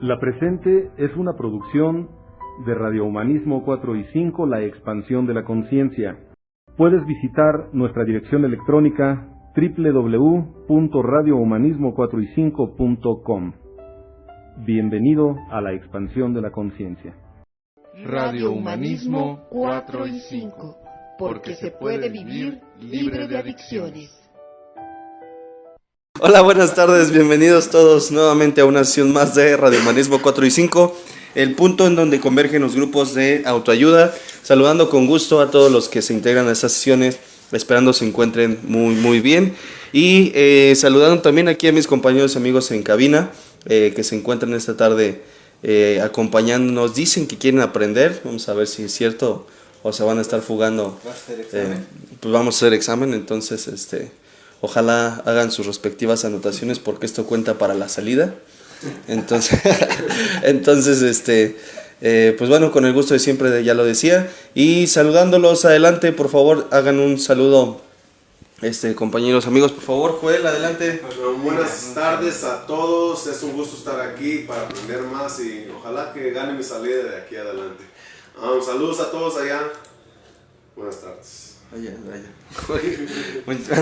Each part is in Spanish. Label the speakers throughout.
Speaker 1: La presente es una producción de Radio Humanismo 4 y 5, la expansión de la conciencia. Puedes visitar nuestra dirección electrónica www.radiohumanismo4y5.com. Bienvenido a la expansión de la conciencia.
Speaker 2: Radio Humanismo 4 y 5, porque se puede vivir libre de adicciones.
Speaker 3: Hola, buenas tardes, bienvenidos todos nuevamente a una sesión más de Radio Humanismo 4 y 5, el punto en donde convergen los grupos de autoayuda. Saludando con gusto a todos los que se integran a estas sesiones, esperando se encuentren muy bien. Y saludando también aquí a mis compañeros y amigos en cabina, que se encuentran esta tarde acompañándonos. Dicen que quieren aprender, vamos a ver si es cierto o se van a estar fugando. Pues vamos a hacer examen, entonces ojalá hagan sus respectivas anotaciones porque esto cuenta para la salida. Entonces, pues bueno, con el gusto de siempre, ya lo decía. Y saludándolos, adelante, por favor, hagan un saludo, compañeros, amigos, por favor. Joel, adelante.
Speaker 4: Bueno, buenas tardes a todos, es un gusto estar aquí para aprender más y ojalá que gane mi salida de aquí adelante. Saludos a todos allá, buenas tardes.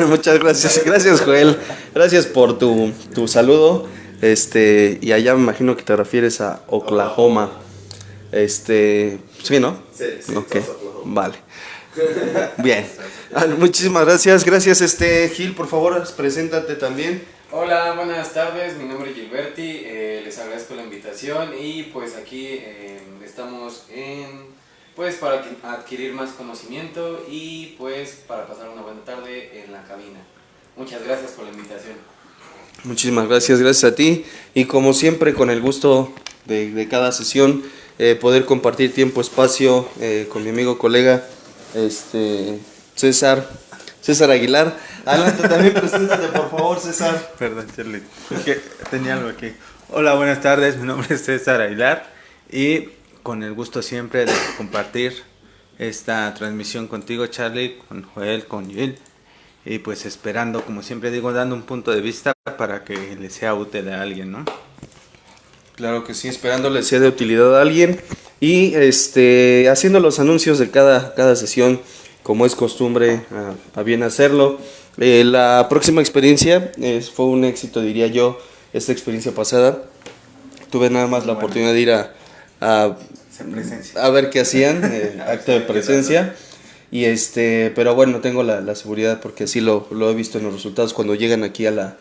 Speaker 3: Muchas gracias Joel, gracias por tu saludo, y allá me imagino que te refieres a Oklahoma, sí, ¿no?
Speaker 4: Sí,
Speaker 3: okay. Vale, bien, muchísimas gracias, Gil, por favor, preséntate también.
Speaker 5: Hola, buenas tardes, mi nombre es Gilberti, les agradezco la invitación y pues aquí estamos pues para adquirir más conocimiento y pues para pasar una buena tarde en la cabina. Muchas gracias por la invitación.
Speaker 3: Muchísimas gracias a ti y como siempre con el gusto de cada sesión poder compartir tiempo, espacio con mi amigo, colega César Aguilar. Adelante, también preséntate por favor, César.
Speaker 6: Perdón, Charlie, es que tenía algo aquí. Hola, buenas tardes, mi nombre es César Aguilar y con el gusto siempre de compartir esta transmisión contigo, Charlie, con Joel, con Gil, y pues esperando, como siempre digo, dando un punto de vista para que le sea útil a alguien, ¿no?
Speaker 3: Claro que sí, esperando le sea de utilidad a alguien y haciendo los anuncios de cada sesión, como es costumbre, a bien hacerlo. La próxima experiencia fue un éxito, diría yo, esta experiencia pasada. Tuve nada más la oportunidad de ir a ver qué hacían, acto de presencia, y pero bueno, tengo la seguridad porque así lo he visto en los resultados cuando llegan aquí a la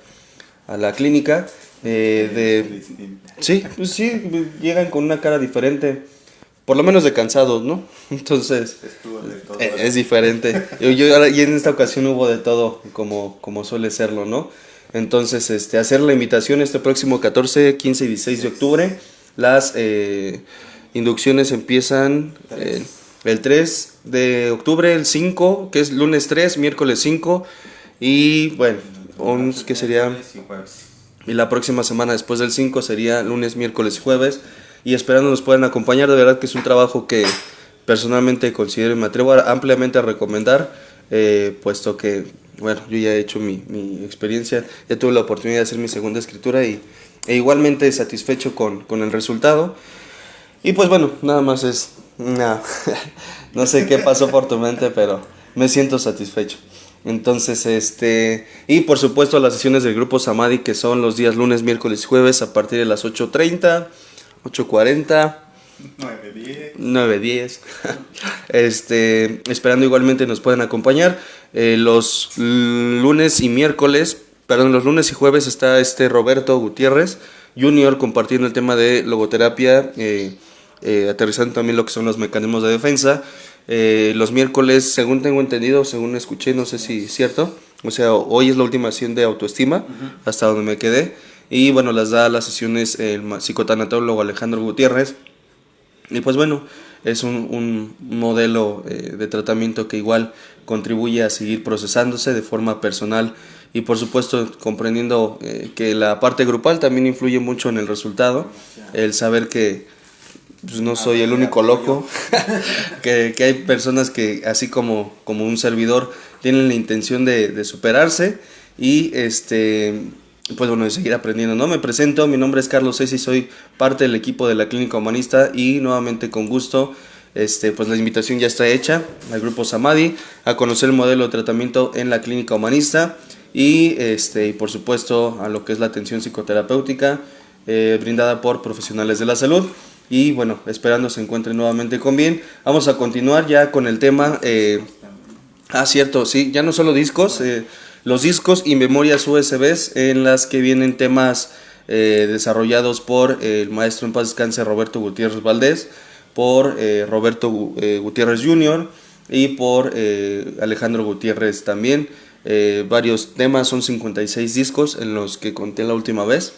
Speaker 3: clínica. Sí, pues sí, llegan con una cara diferente, por lo menos de cansados, ¿no? Entonces es diferente. Y en esta ocasión hubo de todo, como suele serlo, ¿no? Entonces hacer la invitación este próximo 14, 15 y 16 de octubre. Las inducciones empiezan el 3 de octubre, el 5, que es lunes 3, miércoles 5, y bueno, que sería, y la próxima semana después del 5 sería lunes, miércoles y jueves, y esperando nos puedan acompañar. De verdad que es un trabajo que personalmente considero y me atrevo ampliamente a recomendar, puesto que, bueno, yo ya he hecho mi experiencia, ya tuve la oportunidad de hacer mi segunda escritura e igualmente satisfecho con el resultado. Y pues bueno, nada más no sé qué pasó por tu mente, pero me siento satisfecho. Entonces, y por supuesto las sesiones del grupo Samadhi, que son los días lunes, miércoles y jueves a partir de las 8:30, 8:40, 9:10. Esperando igualmente nos puedan acompañar. Los lunes y jueves está Roberto Gutiérrez Junior compartiendo el tema de logoterapia, aterrizando también lo que son los mecanismos de defensa. Los miércoles, según tengo entendido, según escuché, no sé si es cierto, o sea, hoy es la última sesión de autoestima, hasta donde me quedé, y bueno, las sesiones el psicotanatólogo Alejandro Gutiérrez. Y pues bueno, es un modelo de tratamiento que igual contribuye a seguir procesándose de forma personal y por supuesto comprendiendo que la parte grupal también influye mucho en el resultado, el saber que pues, no soy el único loco, que hay personas que así como un servidor tienen la intención de superarse y pues bueno, de seguir aprendiendo, ¿no? Me presento, mi nombre es Carlos Ceci, soy parte del equipo de la Clínica Humanista y nuevamente con gusto, pues la invitación ya está hecha al Grupo Samadhi a conocer el modelo de tratamiento en la Clínica Humanista y por supuesto a lo que es la atención psicoterapéutica brindada por profesionales de la salud. Y bueno, esperando se encuentren nuevamente con bien. Vamos a continuar ya con el tema. Cierto, sí, ya no solo discos, los discos y memorias USBs en las que vienen temas desarrollados por el maestro en paz descanse Roberto Gutiérrez Valdés, por Roberto Gutiérrez Jr. y por Alejandro Gutiérrez también. Varios temas, son 56 discos en los que conté la última vez.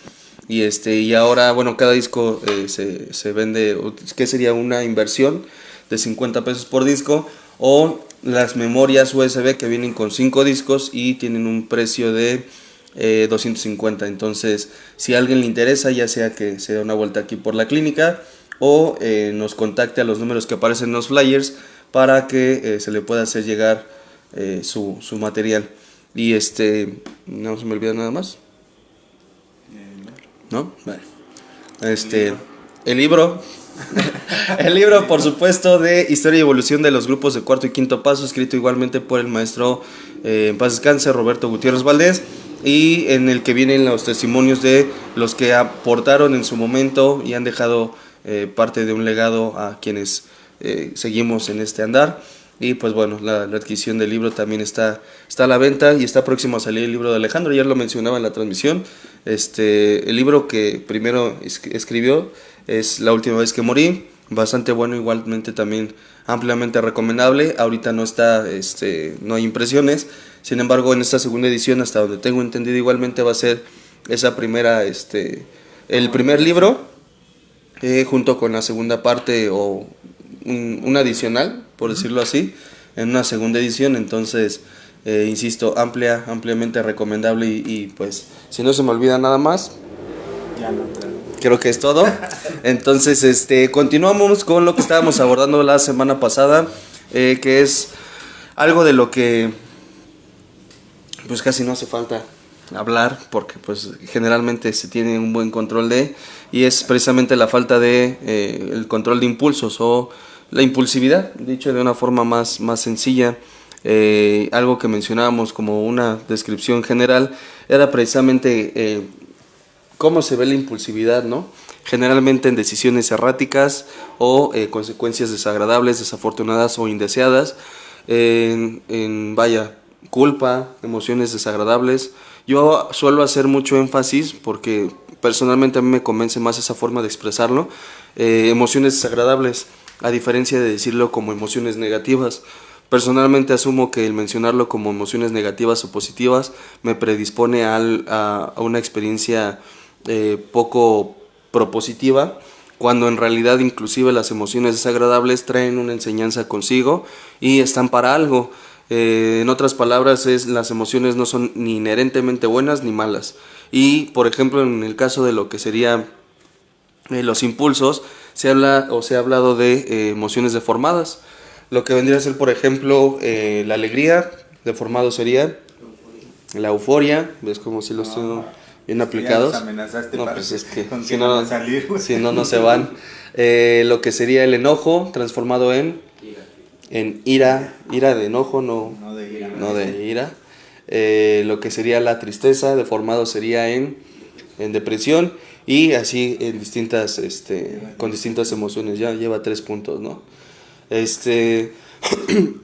Speaker 3: Y ahora, bueno, cada disco se vende, ¿qué sería? Una inversión de 50 pesos por disco, o las memorias USB que vienen con 5 discos y tienen un precio de 250. Entonces, si a alguien le interesa, ya sea que se dé una vuelta aquí por la clínica o nos contacte a los números que aparecen en los flyers para que se le pueda hacer llegar su material. Y no se me olvida nada más. ¿No? Vale. El libro, el libro, por supuesto, de Historia y Evolución de los Grupos de Cuarto y Quinto Paso, escrito igualmente por el maestro en paz descanse Roberto Gutiérrez Valdés, y en el que vienen los testimonios de los que aportaron en su momento y han dejado parte de un legado a quienes seguimos en este andar. Y pues bueno, la adquisición del libro también está a la venta y está próximo a salir el libro de Alejandro, ya lo mencionaba en la transmisión. El libro que primero escribió es La última vez que morí, bastante bueno, igualmente también ampliamente recomendable. Ahorita no está, no hay impresiones, sin embargo en esta segunda edición, hasta donde tengo entendido, igualmente va a ser esa primera, el primer libro, junto con la segunda parte o un adicional, por decirlo así, en una segunda edición. Entonces, insisto, ampliamente recomendable y pues, si no se me olvida nada más, creo que es todo. Entonces, continuamos con lo que estábamos abordando la semana pasada, que es algo de lo que pues casi no hace falta hablar, porque pues generalmente se tiene un buen control y es precisamente la falta de el control de impulsos o la impulsividad, dicho de una forma más sencilla. Algo que mencionábamos como una descripción general era precisamente cómo se ve la impulsividad, ¿no? Generalmente en decisiones erráticas o consecuencias desagradables, desafortunadas o indeseadas, vaya, culpa, emociones desagradables. Yo suelo hacer mucho énfasis porque personalmente a mí me convence más esa forma de expresarlo, emociones desagradables, a diferencia de decirlo como emociones negativas. Personalmente asumo que el mencionarlo como emociones negativas o positivas me predispone a una experiencia poco propositiva, cuando en realidad inclusive las emociones desagradables traen una enseñanza consigo y están para algo. En otras palabras, las emociones no son ni inherentemente buenas ni malas. Y por ejemplo, en el caso de lo que sería los impulsos, se ha hablado de emociones deformadas. Lo que vendría a ser, por ejemplo, la alegría, deformado sería la euforia. ¿Ves como si los tengo bien aplicados?
Speaker 6: Ya los amenazaste,
Speaker 3: no,
Speaker 6: para
Speaker 3: pues es que
Speaker 6: con
Speaker 3: si
Speaker 6: que
Speaker 3: no,
Speaker 6: van a salir,
Speaker 3: si no se van. Lo que sería el enojo, transformado en ira de enojo, no de ira. Lo que sería la tristeza, deformado sería en depresión. Y así en distintas, con distintas emociones. Ya lleva 3 puntos, ¿no?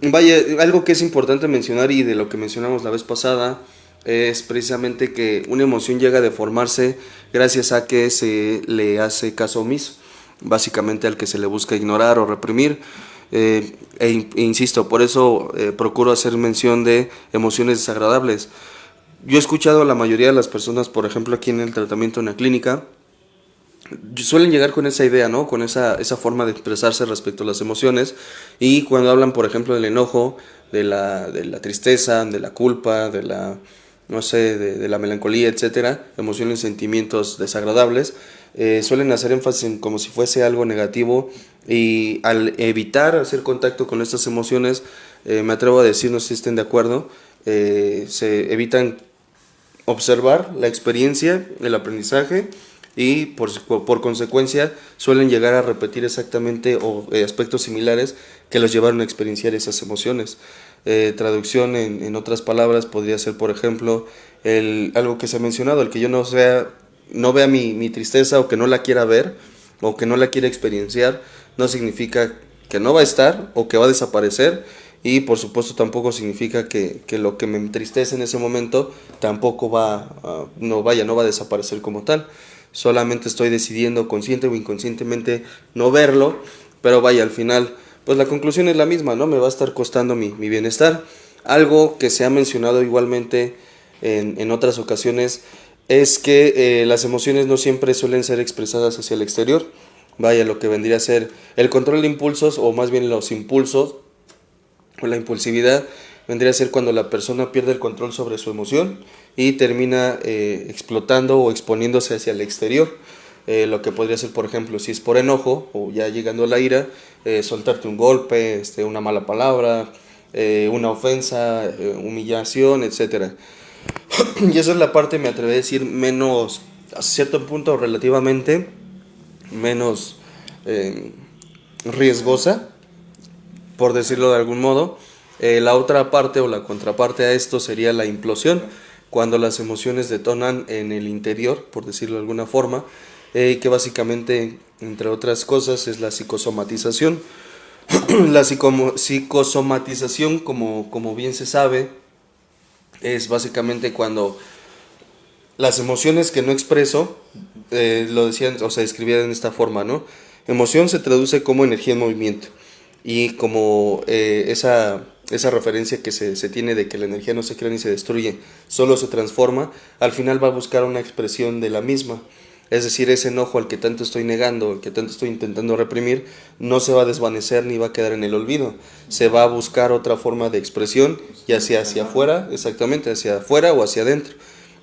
Speaker 3: Vaya, algo que es importante mencionar y de lo que mencionamos la vez pasada es precisamente que una emoción llega a deformarse gracias a que se le hace caso omiso, básicamente al que se le busca ignorar o reprimir. Insisto, por eso procuro hacer mención de emociones desagradables. Yo he escuchado a la mayoría de las personas, por ejemplo aquí en el tratamiento en la clínica, suelen llegar con esa idea, ¿no? Con esa forma de expresarse respecto a las emociones, y cuando hablan, por ejemplo, del enojo, de la tristeza, de la culpa, de la, no sé, de la melancolía, etcétera, emociones, sentimientos desagradables, suelen hacer énfasis en como si fuese algo negativo, y al evitar hacer contacto con estas emociones, me atrevo a decir, no sé si estén de acuerdo, se evitan observar la experiencia, el aprendizaje, y por consecuencia suelen llegar a repetir exactamente aspectos similares que los llevaron a experienciar esas emociones. Traducción en otras palabras podría ser, por ejemplo, algo que se ha mencionado, el que yo no vea mi tristeza, o que no la quiera ver, o que no la quiera experienciar, no significa que no va a estar o que va a desaparecer, y por supuesto tampoco significa que lo que me entristece en ese momento tampoco no va a desaparecer como tal. Solamente estoy decidiendo consciente o inconscientemente no verlo, pero vaya, al final pues la conclusión es la misma, ¿no? Me va a estar costando mi bienestar. Algo que se ha mencionado igualmente en otras ocasiones es que las emociones no siempre suelen ser expresadas hacia el exterior. Vaya, lo que vendría a ser el control de impulsos, o más bien los impulsos, o la impulsividad, vendría a ser cuando la persona pierde el control sobre su emoción y termina explotando o exponiéndose hacia el exterior. Lo que podría ser, por ejemplo, si es por enojo o ya llegando a la ira, soltarte un golpe, una mala palabra, una ofensa, humillación, etcétera. Y esa es la parte, me atrevo a decir, menos, a cierto punto relativamente, menos riesgosa, por decirlo de algún modo. La otra parte o la contraparte a esto sería la implosión, cuando las emociones detonan en el interior, por decirlo de alguna forma, que básicamente, entre otras cosas, es la psicosomatización. La psicosomatización, como bien se sabe, es básicamente cuando las emociones que no expreso, lo decían o se describían en esta forma, ¿no? Emoción se traduce como energía en movimiento, y como esa referencia que se tiene de que la energía no se crea ni se destruye, solo se transforma, al final va a buscar una expresión de la misma. Es decir, ese enojo al que tanto estoy negando, al que tanto estoy intentando reprimir, no se va a desvanecer ni va a quedar en el olvido. Se va a buscar otra forma de expresión, ya sea hacia afuera, exactamente, hacia afuera o hacia adentro.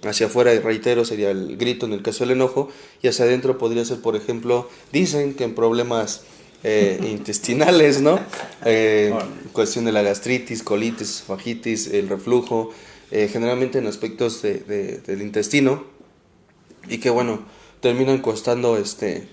Speaker 3: Hacia afuera, reitero, sería el grito en el caso del enojo, y hacia adentro podría ser, por ejemplo, dicen que en problemas intestinales, ¿no? Cuestión de la gastritis, colitis, esfagitis, el reflujo, generalmente en aspectos del intestino, y que bueno, terminan costando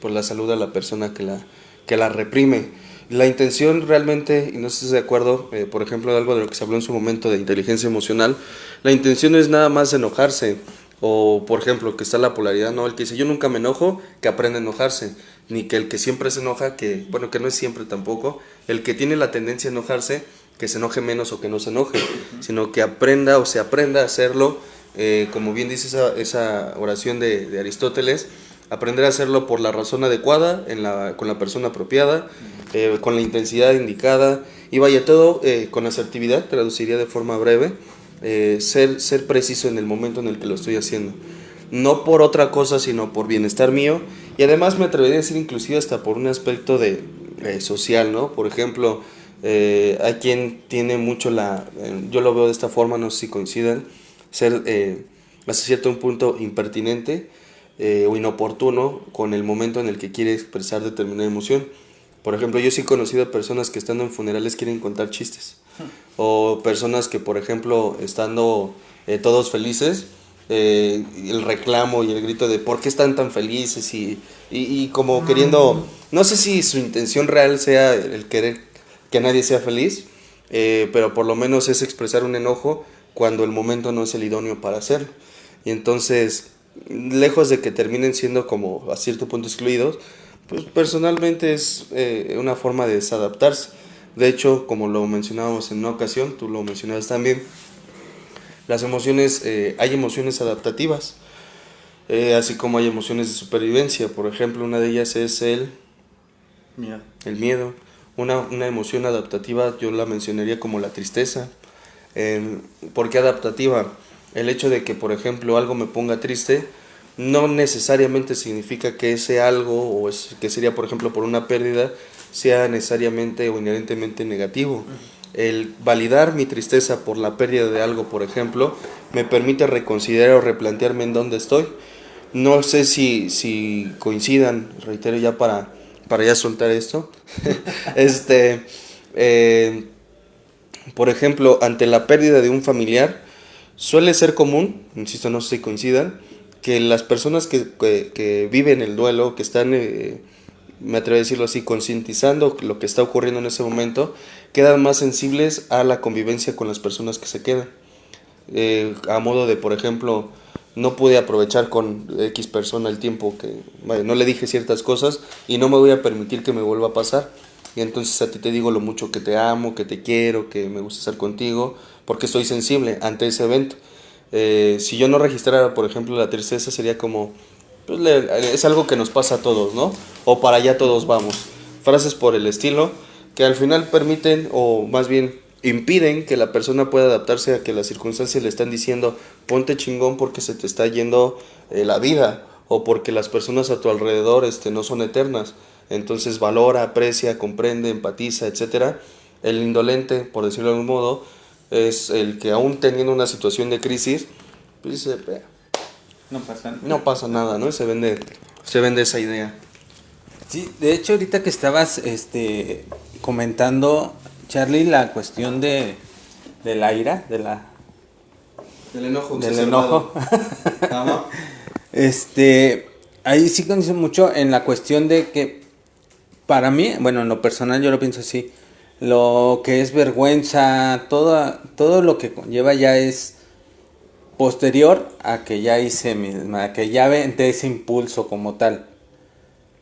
Speaker 3: por la salud a la persona que la reprime. La intención realmente, y no sé si estás de acuerdo, por ejemplo, de algo de lo que se habló en su momento de inteligencia emocional, la intención no es nada más enojarse, o por ejemplo, que está la polaridad, ¿no? El que dice yo nunca me enojo, que aprenda a enojarse, ni que el que siempre se enoja, que no es siempre tampoco, el que tiene la tendencia a enojarse, que se enoje menos o que no se enoje, sino que aprenda o se aprenda a hacerlo, como bien dice esa oración de Aristóteles, aprender a hacerlo por la razón adecuada, con la persona apropiada, con la intensidad indicada, y vaya, todo con asertividad, traduciría de forma breve, ser preciso en el momento en el que lo estoy haciendo, no por otra cosa sino por bienestar mío, y además me atrevería a decir inclusive hasta por un aspecto social, ¿no? Por ejemplo, hay quien tiene mucho yo lo veo de esta forma, no sé si coincidan, ser hasta cierto punto impertinente o inoportuno con el momento en el que quiere expresar determinada emoción. Por ejemplo, yo sí he conocido a personas que estando en funerales quieren contar chistes, o personas que, por ejemplo, estando todos felices, el reclamo y el grito de ¿por qué están tan felices? Y como queriendo, no sé si su intención real sea el querer que nadie sea feliz, pero por lo menos es expresar un enojo cuando el momento no es el idóneo para hacerlo. Y entonces, lejos de que terminen siendo como a cierto punto excluidos, pues personalmente es una forma de desadaptarse. De hecho, como lo mencionábamos en una ocasión, tú lo mencionabas también, las emociones, hay emociones adaptativas, así como hay emociones de supervivencia. Por ejemplo, una de ellas es el miedo. Una emoción adaptativa yo la mencionaría como la tristeza. ¿Por qué adaptativa? El hecho de que, por ejemplo, algo me ponga triste no necesariamente significa que ese algo, que sería, por ejemplo, por una pérdida, sea necesariamente o inherentemente negativo. El validar mi tristeza por la pérdida de algo, por ejemplo, me permite reconsiderar o replantearme en dónde estoy. No sé si coincidan, reitero ya para ya soltar esto. Por ejemplo, ante la pérdida de un familiar, Suele ser común, insisto, no sé si coincidan, que las personas que viven el duelo, que están, me atrevo a decirlo así, concientizando lo que está ocurriendo en ese momento, quedan más sensibles a la convivencia con las personas que se quedan. A modo de, por ejemplo, no pude aprovechar con X persona el tiempo que, vaya, no le dije ciertas cosas y no me voy a permitir que me vuelva a pasar. Y entonces a ti te digo lo mucho que te amo, que te quiero, que me gusta estar contigo, porque estoy sensible ante ese evento. Si yo no registrara, por ejemplo, la tristeza, sería como, pues, es algo que nos pasa a todos, ¿no? O para allá todos vamos. Frases por el estilo que al final permiten, o más bien impiden, que la persona pueda adaptarse a que las circunstancias le están diciendo ponte chingón porque se te está yendo la vida, o porque las personas a tu alrededor no son eternas. Entonces valora, aprecia, comprende, empatiza, etcétera. El indolente, por decirlo de algún modo, es el que aún teniendo una situación de crisis, pues dice, no pasa nada, ¿no? Se vende esa idea.
Speaker 6: Sí, de hecho ahorita que estabas comentando, Charlie, la cuestión de la ira,
Speaker 3: Del enojo.
Speaker 6: del enojo. Ahí sí coincido mucho en la cuestión de que para mí, bueno, en lo personal yo lo pienso así, lo que es vergüenza, todo lo que conlleva ya es posterior a que ya hice misma, a que ya aventé ese impulso como tal.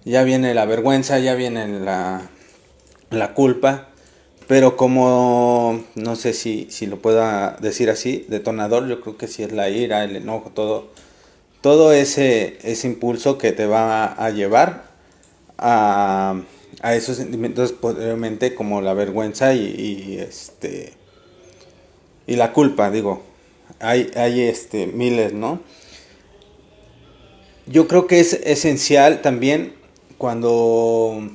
Speaker 6: Ya viene la vergüenza, ya viene la culpa, pero como, no sé si lo pueda decir así, detonador, yo creo que sí es la ira, el enojo, todo ese impulso que te va a llevar a esos sentimientos posteriormente, como la vergüenza y la culpa, digo, hay miles, ¿no? Yo creo que es esencial también cuando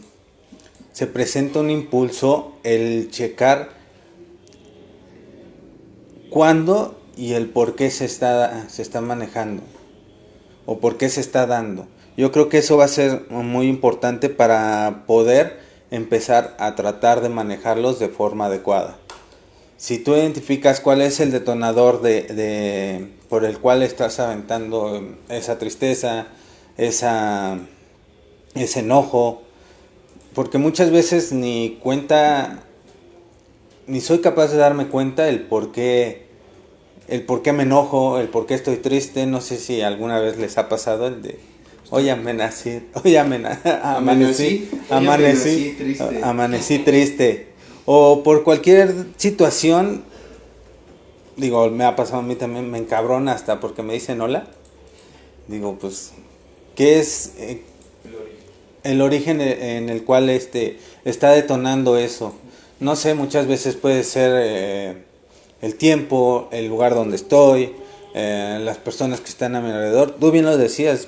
Speaker 6: se presenta un impulso el checar cuándo y el por qué se está manejando o por qué se está dando. Yo creo que eso va a ser muy importante para poder empezar a tratar de manejarlos de forma adecuada. Si tú identificas cuál es el detonador por el cual estás aventando esa tristeza, ese enojo, porque muchas veces ni soy capaz de darme cuenta el por qué me enojo, el por qué estoy triste. No sé si alguna vez les ha pasado el de amanecí triste. O por cualquier situación, digo, me ha pasado a mí también, me encabrona hasta porque me dicen hola. Digo, pues, ¿qué es el origen en el cual está detonando eso? No sé, muchas veces puede ser el tiempo, el lugar donde estoy, las personas que están a mi alrededor. Tú bien lo decías,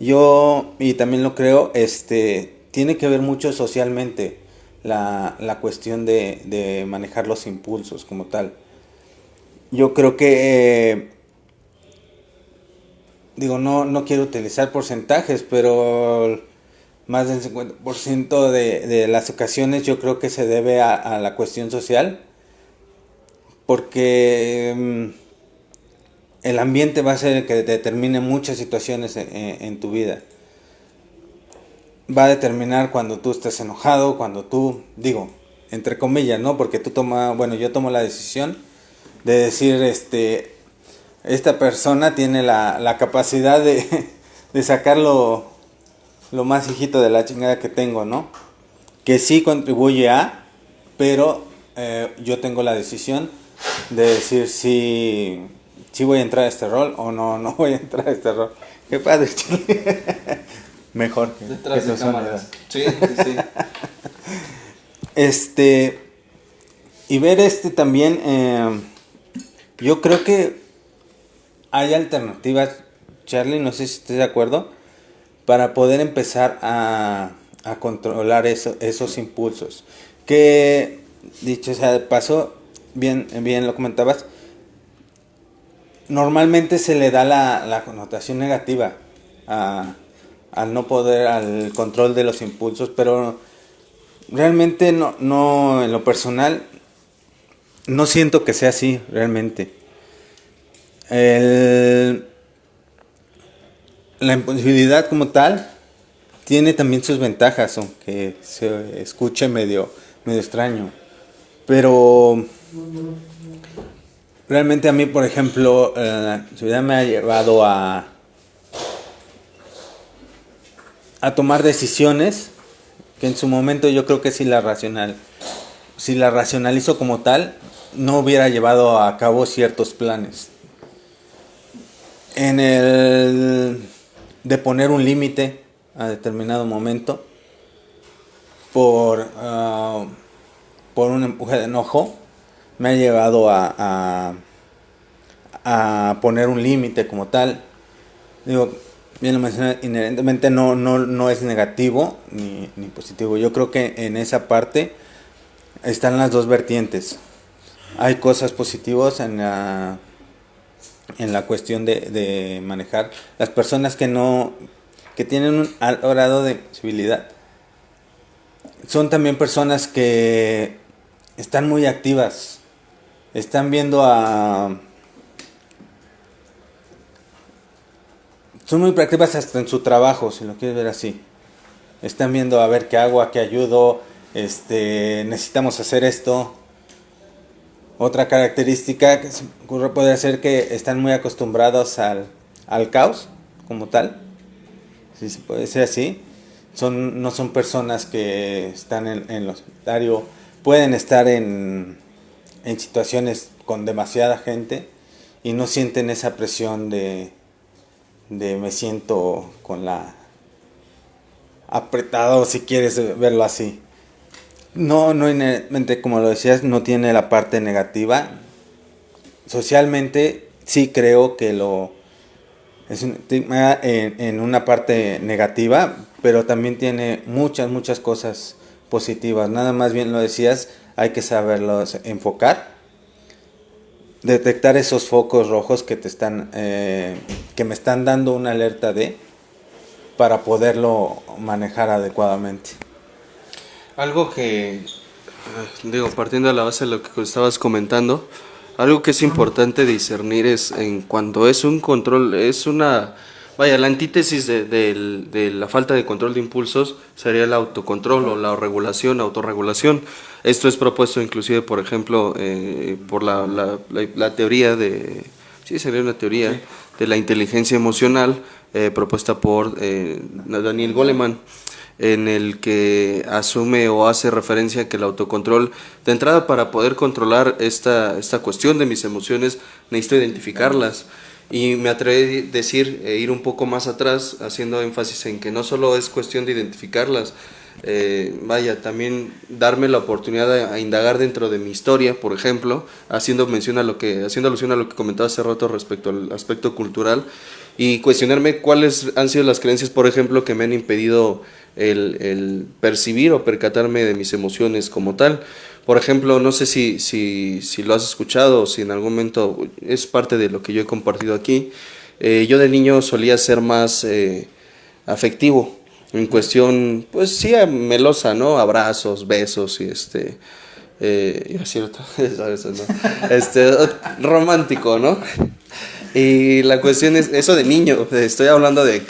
Speaker 6: yo, y también lo creo, tiene que ver mucho socialmente la cuestión de manejar los impulsos como tal. Yo creo que, digo, no quiero utilizar porcentajes, pero más del 50% de las ocasiones yo creo que se debe a la cuestión social, porque el ambiente va a ser el que determine muchas situaciones en tu vida. Va a determinar cuando tú estés enojado, cuando tú, digo, entre comillas, ¿no? Porque yo tomo la decisión de decir, esta persona tiene la capacidad de sacar lo más hijito de la chingada que tengo, ¿no? Que sí contribuye pero yo tengo la decisión de decir si voy a entrar a este rol o no voy a entrar a este rol. Qué padre, mejor que
Speaker 3: detrás de cámaras. Sí.
Speaker 6: Y ver también, yo creo que hay alternativas, Charlie, no sé si estás de acuerdo, para poder empezar a controlar esos impulsos. Que, dicho sea de paso, bien lo comentabas, normalmente se le da la connotación negativa al control de los impulsos, pero realmente no, en lo personal, no siento que sea así realmente. La impulsividad como tal tiene también sus ventajas, aunque se escuche medio extraño. Pero realmente a mí, por ejemplo, la impulsividad me ha llevado a tomar decisiones que en su momento yo creo que si la racionalizo como tal, no hubiera llevado a cabo ciertos planes. De poner un límite a determinado momento por un empuje de enojo, me ha llevado a poner un límite como tal. Digo, bien lo mencioné, inherentemente no es negativo ni positivo. Yo creo que en esa parte están las dos vertientes. Hay cosas positivas en la cuestión de manejar. Las personas que tienen un alto grado de sensibilidad son también personas que están muy activas, están viendo son muy proactivas hasta en su trabajo, si lo quieres ver así. Están viendo a ver qué hago, a qué ayudo, necesitamos hacer esto. Otra característica que se me ocurre puede ser que están muy acostumbrados al caos como tal, si se puede decir así. No son personas que están en lo solitario, pueden estar en situaciones con demasiada gente y no sienten esa presión de me siento con la apretado, si quieres verlo así. No inherentemente, como lo decías, no tiene la parte negativa. Socialmente sí creo que es un estigma en una parte negativa, pero también tiene muchas cosas positivas. Nada más, bien lo decías, hay que saberlos enfocar, detectar esos focos rojos que que me están dando una alerta para poderlo manejar adecuadamente.
Speaker 3: Algo que, partiendo de la base de lo que estabas comentando, algo que es importante discernir es en cuanto es un control, la antítesis de la falta de control de impulsos sería el autocontrol o la autorregulación. Esto es propuesto inclusive, por ejemplo, por la teoría sería una teoría de la inteligencia emocional propuesta por Daniel Goleman, en el que asume o hace referencia a que el autocontrol, de entrada, para poder controlar esta cuestión de mis emociones, necesito identificarlas. Y me atrevo a decir, ir un poco más atrás, haciendo énfasis en que no solo es cuestión de identificarlas, también darme la oportunidad a indagar dentro de mi historia, por ejemplo, haciendo alusión a lo que comentaba hace rato respecto al aspecto cultural, y cuestionarme cuáles han sido las creencias, por ejemplo, que me han impedido el percibir o percatarme de mis emociones como tal. Por ejemplo, no sé si lo has escuchado o si en algún momento es parte de lo que yo he compartido aquí. Yo de niño solía ser más afectivo, en cuestión, pues sí, melosa, ¿no? Abrazos, besos y es cierto, romántico, ¿no? Y la cuestión es eso de niño, estoy hablando de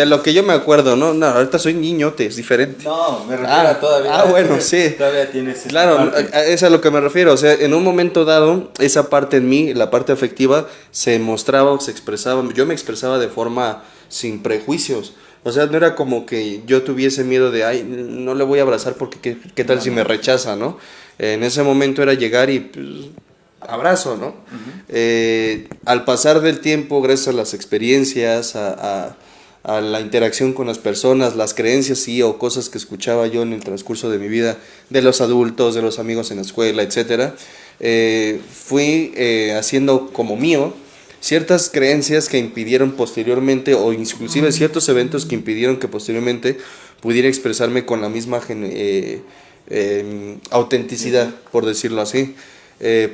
Speaker 3: lo que yo me acuerdo, ¿no? No, ahorita soy niñote, es diferente.
Speaker 6: No, me refiero a todavía.
Speaker 3: Bueno, sí.
Speaker 6: Todavía tienes.
Speaker 3: Claro, es a lo que me refiero, o sea, en un momento dado, esa parte en mí, la parte afectiva, se mostraba o se expresaba, yo me expresaba de forma sin prejuicios. O sea, no era como que yo tuviese miedo de, ay, no le voy a abrazar porque qué tal si me rechaza, ¿no? En ese momento era llegar y pues, abrazo, ¿no? Uh-huh. Al pasar del tiempo, gracias a las experiencias, a la interacción con las personas, las creencias sí, o cosas que escuchaba yo en el transcurso de mi vida, de los adultos, de los amigos en la escuela, etcétera, fui haciendo como mío ciertas creencias que impidieron posteriormente, o inclusive ciertos eventos que impidieron que posteriormente pudiera expresarme con la misma autenticidad, por decirlo así.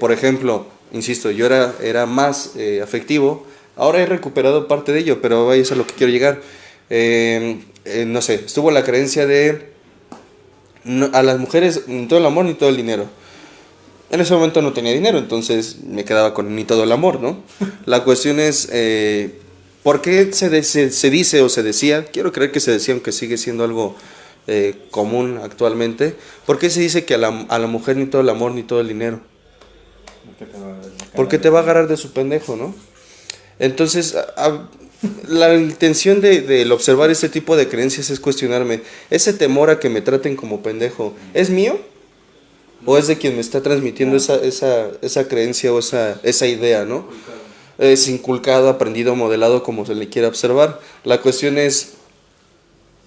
Speaker 3: Por ejemplo, insisto, yo era más afectivo. Ahora he recuperado parte de ello, pero ahí es a lo que quiero llegar. No sé, estuvo la creencia de a las mujeres ni todo el amor ni todo el dinero. En ese momento no tenía dinero, entonces me quedaba con ni todo el amor, ¿no? La cuestión es, ¿por qué se dice o se decía? Quiero creer que se decía, aunque sigue siendo algo común actualmente. ¿Por qué se dice que a la mujer ni todo el amor ni todo el dinero? Porque te va a agarrar de su pendejo, ¿no? Entonces, la intención del observar este tipo de creencias es cuestionarme, ¿ese temor a que me traten como pendejo es mío? ¿O es de quien me está transmitiendo esa creencia o esa idea, ¿no? Es inculcado, aprendido, modelado, como se le quiera observar. La cuestión es,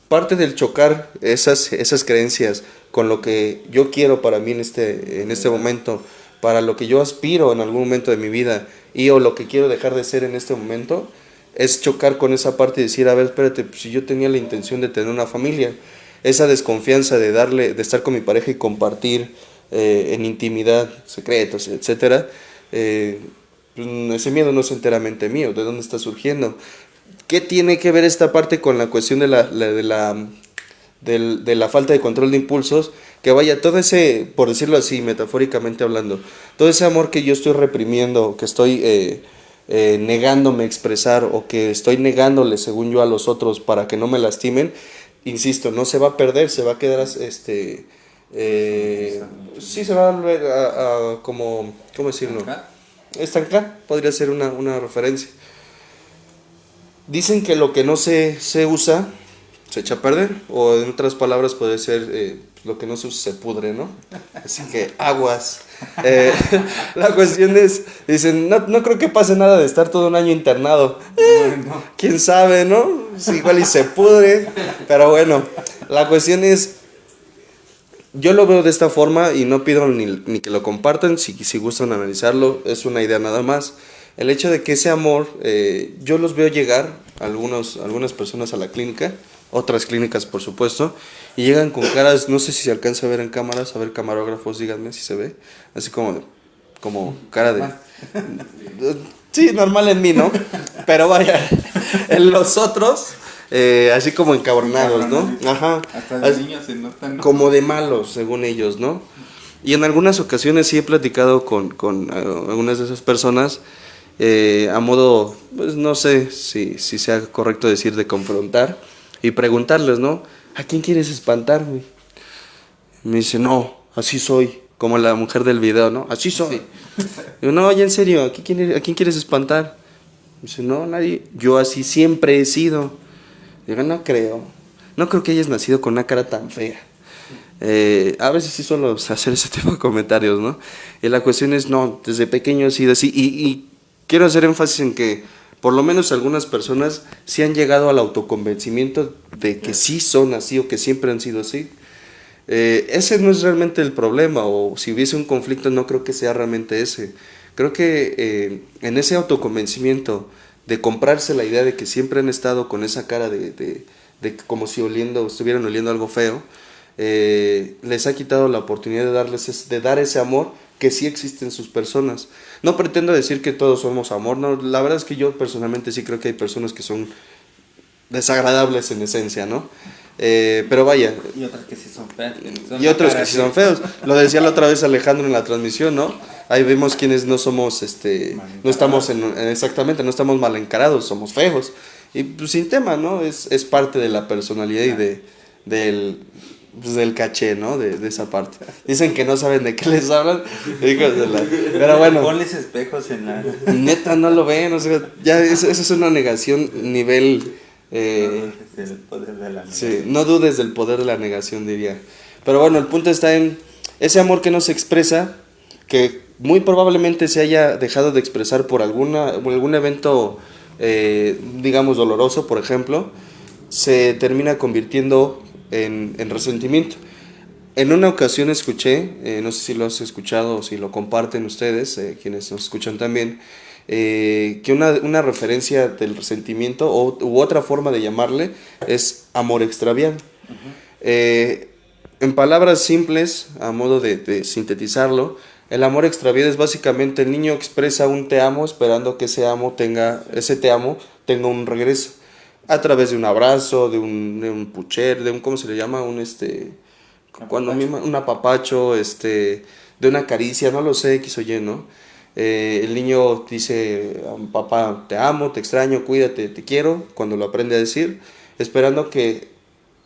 Speaker 3: parte del chocar esas creencias con lo que yo quiero para mí en este momento, para lo que yo aspiro en algún momento de mi vida o lo que quiero dejar de ser en este momento, es chocar con esa parte y decir, a ver, espérate, pues si yo tenía la intención de tener una familia, esa desconfianza de estar con mi pareja y compartir en intimidad, secretos, etcétera, ese miedo no es enteramente mío. ¿De dónde está surgiendo? ¿Qué tiene que ver esta parte con la cuestión de la falta de control de impulsos? Que vaya, todo ese, por decirlo así, metafóricamente hablando, todo ese amor que yo estoy reprimiendo, que estoy negándome a expresar, o que estoy negándole, según yo, a los otros para que no me lastimen, insisto, no se va a perder, se va a quedar sí, se va a volver como, ¿cómo decirlo? Estancar, podría ser una referencia. Dicen que lo que no se usa se echa a perder, o en otras palabras puede ser lo que no se usa se pudre, ¿no? Así que aguas. La cuestión es, dicen, no creo que pase nada de estar todo un año internado. Quién sabe, ¿no? Sí, igual y se pudre, pero bueno, la cuestión es, yo lo veo de esta forma y no pido ni que lo compartan, si gustan analizarlo, es una idea nada más. El hecho de que ese amor, yo los veo llegar, algunas personas a la clínica, otras clínicas por supuesto, y llegan con caras, no sé si se alcanza a ver en cámaras, a ver camarógrafos, díganme si se ve, así como cara de... Sí, normal en mí, ¿no? Pero vaya, en los otros... así como encabronados, ¿no? Ajá.
Speaker 6: Hasta los niños se notan, ¿no?
Speaker 3: Como de malos, según ellos, ¿no? Y en algunas ocasiones sí he platicado con algunas de esas personas a modo, pues no sé si sea correcto decir de confrontar y preguntarles, ¿no? ¿A quién quieres espantar, güey? Me dice, no, así soy, como la mujer del video, ¿no? Así soy. Sí. Digo, no, ya en serio, ¿a quién quieres espantar? Me dice, no, nadie, yo así siempre he sido. Digo, no creo que hayas nacido con una cara tan fea. A veces sí suelo hacer ese tipo de comentarios, ¿no? Y la cuestión es, no, desde pequeño he sido así. Y quiero hacer énfasis en que por lo menos algunas personas sí han llegado al autoconvencimiento de que sí son así o que siempre han sido así. Ese no es realmente el problema, o si hubiese un conflicto no creo que sea realmente ese. Creo que en ese autoconvencimiento de comprarse la idea de que siempre han estado con esa cara de como si estuvieran oliendo algo feo, les ha quitado la oportunidad de dar ese amor que sí existe en sus personas. No pretendo decir que todos somos amor, no, la verdad es que yo personalmente sí creo que hay personas que son desagradables en esencia, ¿no? Pero vaya.
Speaker 6: Y otras que sí son feas.
Speaker 3: Y otros que sí son feos. Lo decía la otra vez Alejandro en la transmisión, ¿no? Ahí vemos quienes no somos, no estamos exactamente, no estamos mal encarados, somos feos. Y pues sin tema, ¿no? Es parte de la personalidad y del caché, ¿no? De esa parte. Dicen que no saben de qué les hablan. Pero bueno.
Speaker 6: Ponles espejos en la...
Speaker 3: Neta, no lo ven, o sea, ya eso es una negación nivel...
Speaker 6: el poder de la negación.
Speaker 3: Sí, no dudes del poder de la negación, diría. Pero bueno, el punto está en ese amor que no se expresa, que muy probablemente se haya dejado de expresar por algún evento, digamos, doloroso, por ejemplo, se termina convirtiendo en resentimiento. En una ocasión escuché, no sé si lo has escuchado o si lo comparten ustedes, quienes nos escuchan también, que una referencia del resentimiento u otra forma de llamarle es amor extraviado. En palabras simples, a modo de sintetizarlo, el amor extraviado es básicamente el niño expresa un te amo esperando que ese te amo tenga un regreso a través de un abrazo, de un pucher, ¿cómo se le llama? Un apapacho, de una caricia, no lo sé, X o Y, ¿no? El niño dice, papá, te amo, te extraño, cuídate, te quiero, cuando lo aprende a decir, esperando que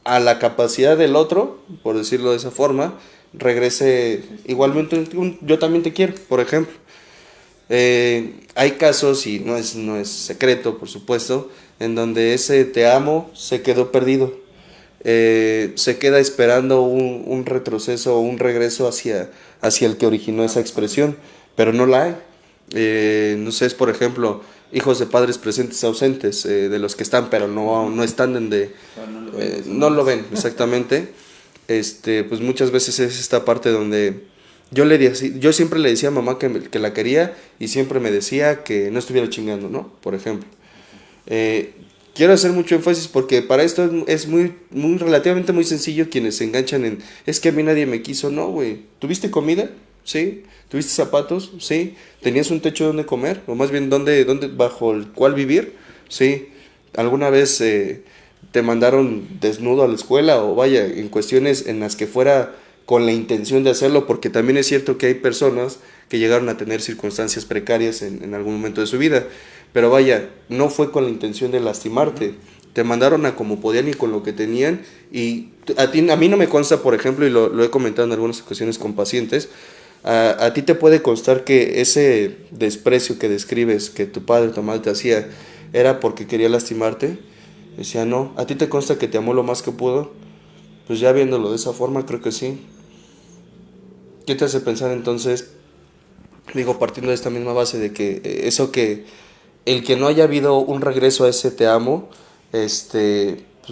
Speaker 3: a la capacidad del otro, por decirlo de esa forma, regrese igualmente yo también te quiero, por ejemplo. Hay casos, y no es secreto, por supuesto, en donde ese te amo se quedó perdido. Se queda esperando un retroceso o un regreso hacia el que originó esa expresión, pero no la hay. No sé, es por ejemplo, hijos de padres presentes ausentes, de los que están, pero no están donde no lo ven, exactamente. Pues muchas veces es esta parte donde yo siempre le decía a mamá que la quería y siempre me decía que no estuviera chingando, ¿no? Por ejemplo. Quiero hacer mucho énfasis porque para esto es muy relativamente muy sencillo quienes se enganchan en, es que a mí nadie me quiso, no, güey. ¿Tuviste comida? Sí. ¿Tuviste zapatos? Sí. ¿Tenías un techo donde comer? O más bien, ¿dónde bajo el cual vivir? Sí. ¿Alguna vez te mandaron desnudo a la escuela? O vaya, en cuestiones en las que fuera con la intención de hacerlo, porque también es cierto que hay personas que llegaron a tener circunstancias precarias en algún momento de su vida, pero vaya, no fue con la intención de lastimarte, te mandaron a como podían y con lo que tenían, y a mí no me consta, por ejemplo, y lo he comentado en algunas ocasiones con pacientes, a ti te puede constar que ese desprecio que describes, que tu padre o tu madre te hacía, era porque quería lastimarte. Decía, no, a ti te consta que te amó lo más que pudo. Pues ya viéndolo de esa forma, creo que sí. ¿Qué te hace pensar entonces? Digo, partiendo de esta misma base de que el que no haya habido un regreso a ese te amo, pues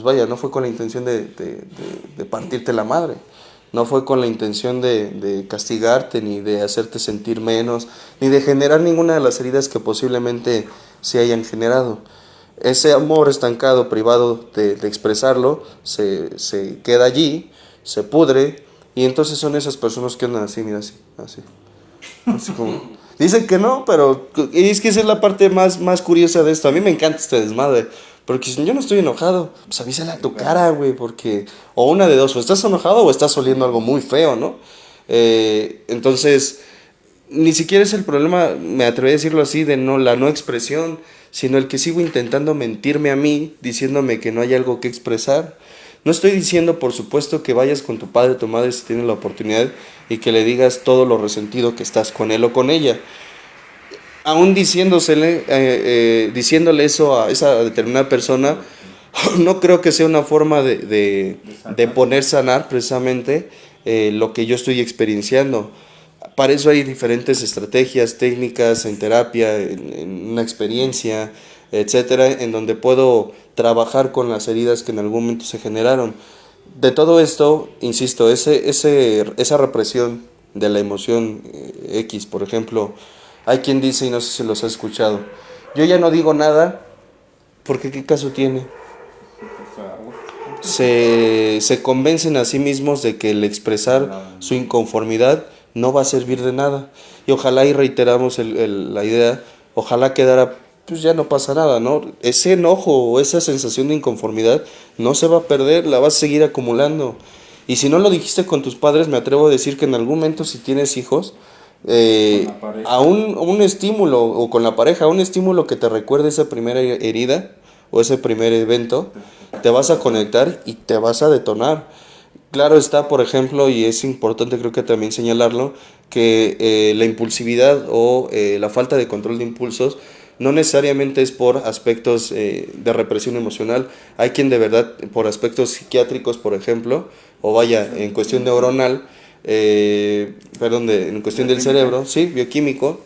Speaker 3: vaya, no fue con la intención de partirte la madre, no fue con la intención de castigarte, ni de hacerte sentir menos, ni de generar ninguna de las heridas que posiblemente se hayan generado. Ese amor estancado, privado de expresarlo, se queda allí, se pudre, y entonces son esas personas que andan así, mira, así como, dicen que no, pero es que esa es la parte más curiosa de esto. A mí me encanta este desmadre, porque si yo no estoy enojado, pues avísale a tu cara, güey, porque, o una de dos, o estás enojado o estás oliendo algo muy feo, ¿no? Entonces, ni siquiera es el problema, me atreví a decirlo así, de la no expresión, sino el que sigo intentando mentirme a mí, diciéndome que no hay algo que expresar. No estoy diciendo, por supuesto, que vayas con tu padre o tu madre si tienes la oportunidad y que le digas todo lo resentido que estás con él o con ella. Aún diciéndole eso a esa determinada persona, no creo que sea una forma de poner sanar precisamente lo que yo estoy experienciando. Para eso hay diferentes estrategias, técnicas en terapia, en una experiencia, etcétera, en donde puedo trabajar con las heridas que en algún momento se generaron. De todo esto, insisto, esa represión de la emoción X, por ejemplo, hay quien dice, y no sé si los has escuchado, yo ya no digo nada, porque ¿qué caso tiene? Se convencen a sí mismos de que el expresar su inconformidad no va a servir de nada. Y ojalá, y reiteramos la idea, ojalá quedara, pues ya no pasa nada, ¿no? Ese enojo o esa sensación de inconformidad no se va a perder, la vas a seguir acumulando. Y si no lo dijiste con tus padres, me atrevo a decir que en algún momento, si tienes hijos, a un estímulo, o con la pareja, a un estímulo que te recuerde esa primera herida o ese primer evento, te vas a conectar y te vas a detonar. Claro está, por ejemplo, y es importante creo que también señalarlo, que la impulsividad o la falta de control de impulsos no necesariamente es por aspectos de represión emocional. Hay quien de verdad, por aspectos psiquiátricos, por ejemplo, o vaya, en cuestión neuronal, en cuestión del cerebro, sí, bioquímico,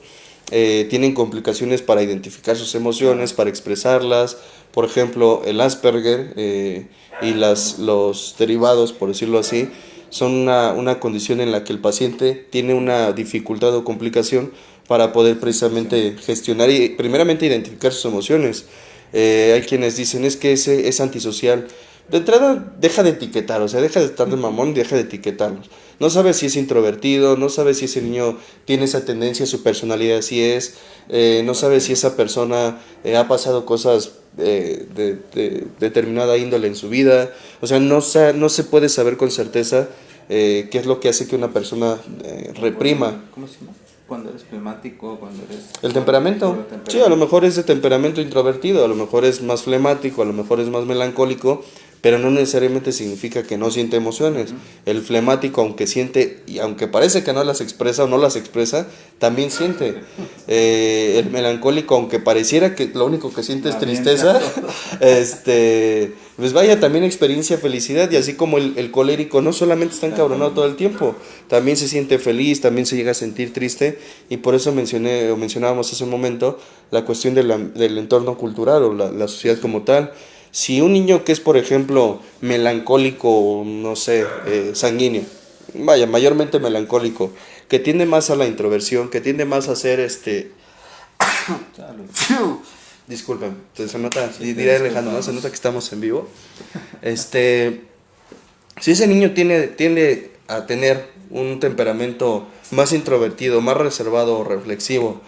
Speaker 3: tienen complicaciones para identificar sus emociones, para expresarlas. Por ejemplo, el Asperger y los derivados, por decirlo así, son una condición en la que el paciente tiene una dificultad o complicación para poder precisamente gestionar y primeramente identificar sus emociones. Hay quienes dicen, es que ese es antisocial. De entrada, deja de etiquetar, o sea, deja de estar de mamón y deja de etiquetarlos. No sabes si es introvertido, no sabes si ese niño tiene esa tendencia, su personalidad así es, no sabes si esa persona ha pasado cosas de determinada índole en su vida. O sea, no se puede saber con certeza ¿Qué es lo que hace que una persona reprima?
Speaker 6: ¿Cómo se llama? Cuando eres flemático, cuando eres...
Speaker 3: El temperamento. Sí, a lo mejor es de temperamento introvertido, a lo mejor es más flemático, a lo mejor es más melancólico, pero no necesariamente significa que no siente emociones. El flemático, aunque siente, y aunque parece que no las expresa o no las expresa, también siente. El melancólico, aunque pareciera que lo único que siente es tristeza, pues vaya, también experiencia felicidad, y así como el colérico no solamente está encabronado todo el tiempo, también se siente feliz, también se llega a sentir triste, y por eso mencionábamos hace un momento la cuestión del entorno cultural o la sociedad como tal. Si un niño que es, por ejemplo, melancólico, no sé, sanguíneo, vaya, mayormente melancólico, que tiende más a la introversión, que tiende más a ser disculpen, se nota, diré Alejandro, ¿no? Se nota que estamos en vivo. Si ese niño tiende a tener un temperamento más introvertido, más reservado o reflexivo,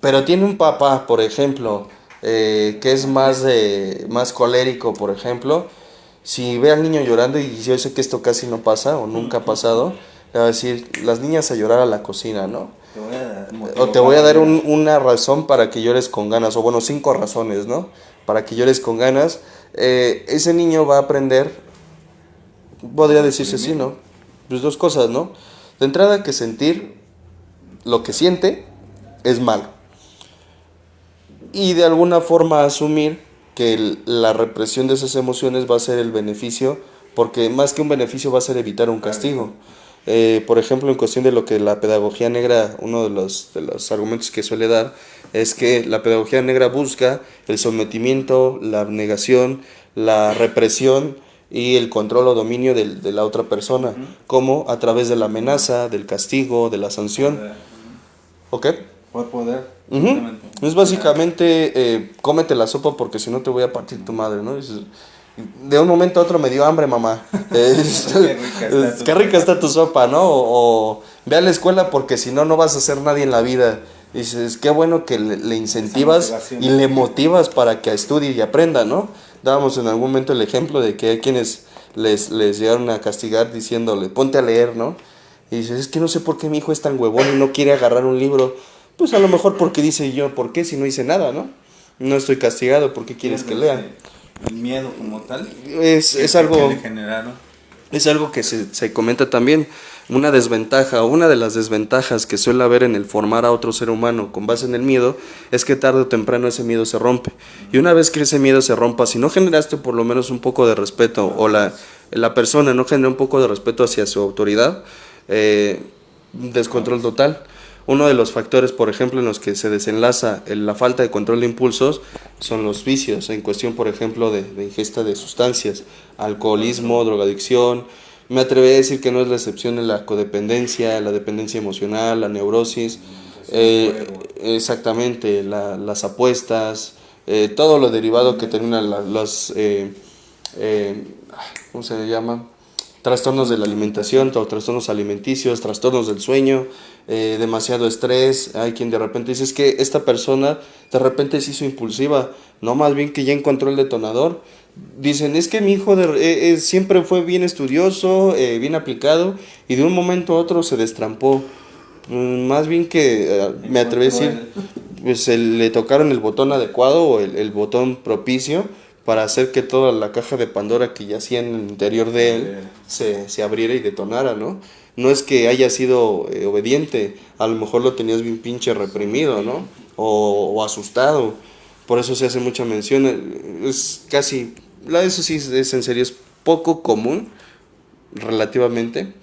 Speaker 3: pero tiene un papá, por ejemplo, que es más colérico, por ejemplo, si ve al niño llorando, y yo sé que esto casi no pasa o nunca ha pasado, le va a decir, las niñas a llorar a la cocina, ¿no? O te voy a dar una razón para que llores con ganas, o bueno, 5 razones, ¿no? Para que llores con ganas. Ese niño va a aprender, podría decirse así, ¿no? Pues 2 cosas, ¿no? De entrada, que sentir lo que siente es malo. Y de alguna forma asumir que la represión de esas emociones va a ser el beneficio, porque más que un beneficio va a ser evitar un castigo. Por ejemplo, en cuestión de lo que la pedagogía negra, uno de los argumentos que suele dar es que la pedagogía negra busca el sometimiento, la negación, la represión y el control o dominio de la otra persona, como a través de la amenaza, del castigo, de la sanción. ¿Ok?
Speaker 6: Por poder.
Speaker 3: Es básicamente, cómete la sopa porque si no te voy a partir tu madre, ¿no? De un momento a otro me dio hambre, mamá. Qué rica está tu sopa, ¿no? O ve a la escuela porque si no, no vas a ser nadie en la vida. Dices, qué bueno que le incentivas y le motivas para que estudie y aprenda, ¿no? Dábamos en algún momento el ejemplo de que hay quienes les llegaron a castigar diciéndole, ponte a leer, ¿no? Y dices, es que no sé por qué mi hijo es tan huevón y no quiere agarrar un libro. Pues a lo mejor porque dice yo, ¿por qué si no hice nada, no? No estoy castigado, ¿por qué quieres que lea?
Speaker 6: El miedo como tal.
Speaker 3: Es algo...
Speaker 6: Que le generaron.
Speaker 3: Es algo que se comenta también. Una desventaja, o una de las desventajas que suele haber en el formar a otro ser humano con base en el miedo, es que tarde o temprano ese miedo se rompe. Y una vez que ese miedo se rompa, si no generaste por lo menos un poco de respeto, o la persona no genera un poco de respeto hacia su autoridad, descontrol total. Uno de los factores, por ejemplo, en los que se desenlaza la falta de control de impulsos son los vicios, en cuestión, por ejemplo, de ingesta de sustancias, alcoholismo, drogadicción. Me atrevería a decir que no es la excepción en la codependencia, la dependencia emocional, la neurosis, exactamente, las apuestas, todo lo derivado que terminan ¿cómo se llama? Trastornos de la alimentación, trastornos alimenticios, trastornos del sueño, demasiado estrés. Hay quien de repente dice, es que esta persona de repente se hizo impulsiva, no, más bien que ya encontró el detonador. Dicen, es que mi hijo siempre fue bien estudioso, bien aplicado, y de un momento a otro se destrampó. Más bien que, me atrevo a decir, pues le tocaron el botón adecuado o el botón propicio para hacer que toda la caja de Pandora que yacía en el interior de él se abriera y detonara, ¿no? No es que haya sido obediente, a lo mejor lo tenías bien pinche reprimido, ¿no? O asustado. Por eso se hace mucha mención. Es casi, eso sí es en serio, es poco común, relativamente,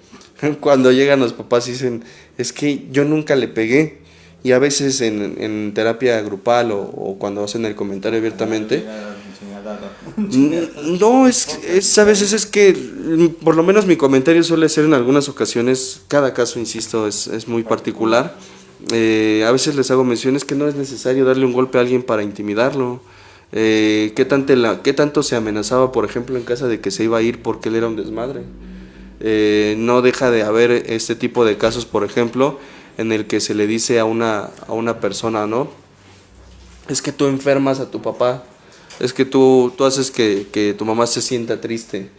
Speaker 3: cuando llegan los papás y dicen, es que yo nunca le pegué. Y a veces en terapia grupal o cuando hacen el comentario abiertamente, no, es a veces es que, por lo menos mi comentario suele ser en algunas ocasiones, cada caso, insisto, es muy particular. A veces les hago menciones que no es necesario darle un golpe a alguien para intimidarlo. ¿Qué tanto se amenazaba, por ejemplo, en casa de que se iba a ir porque él era un desmadre? No deja de haber este tipo de casos, por ejemplo, en el que se le dice a una persona, ¿no? Es que tú enfermas a tu papá, es que tú haces que tu mamá se sienta triste.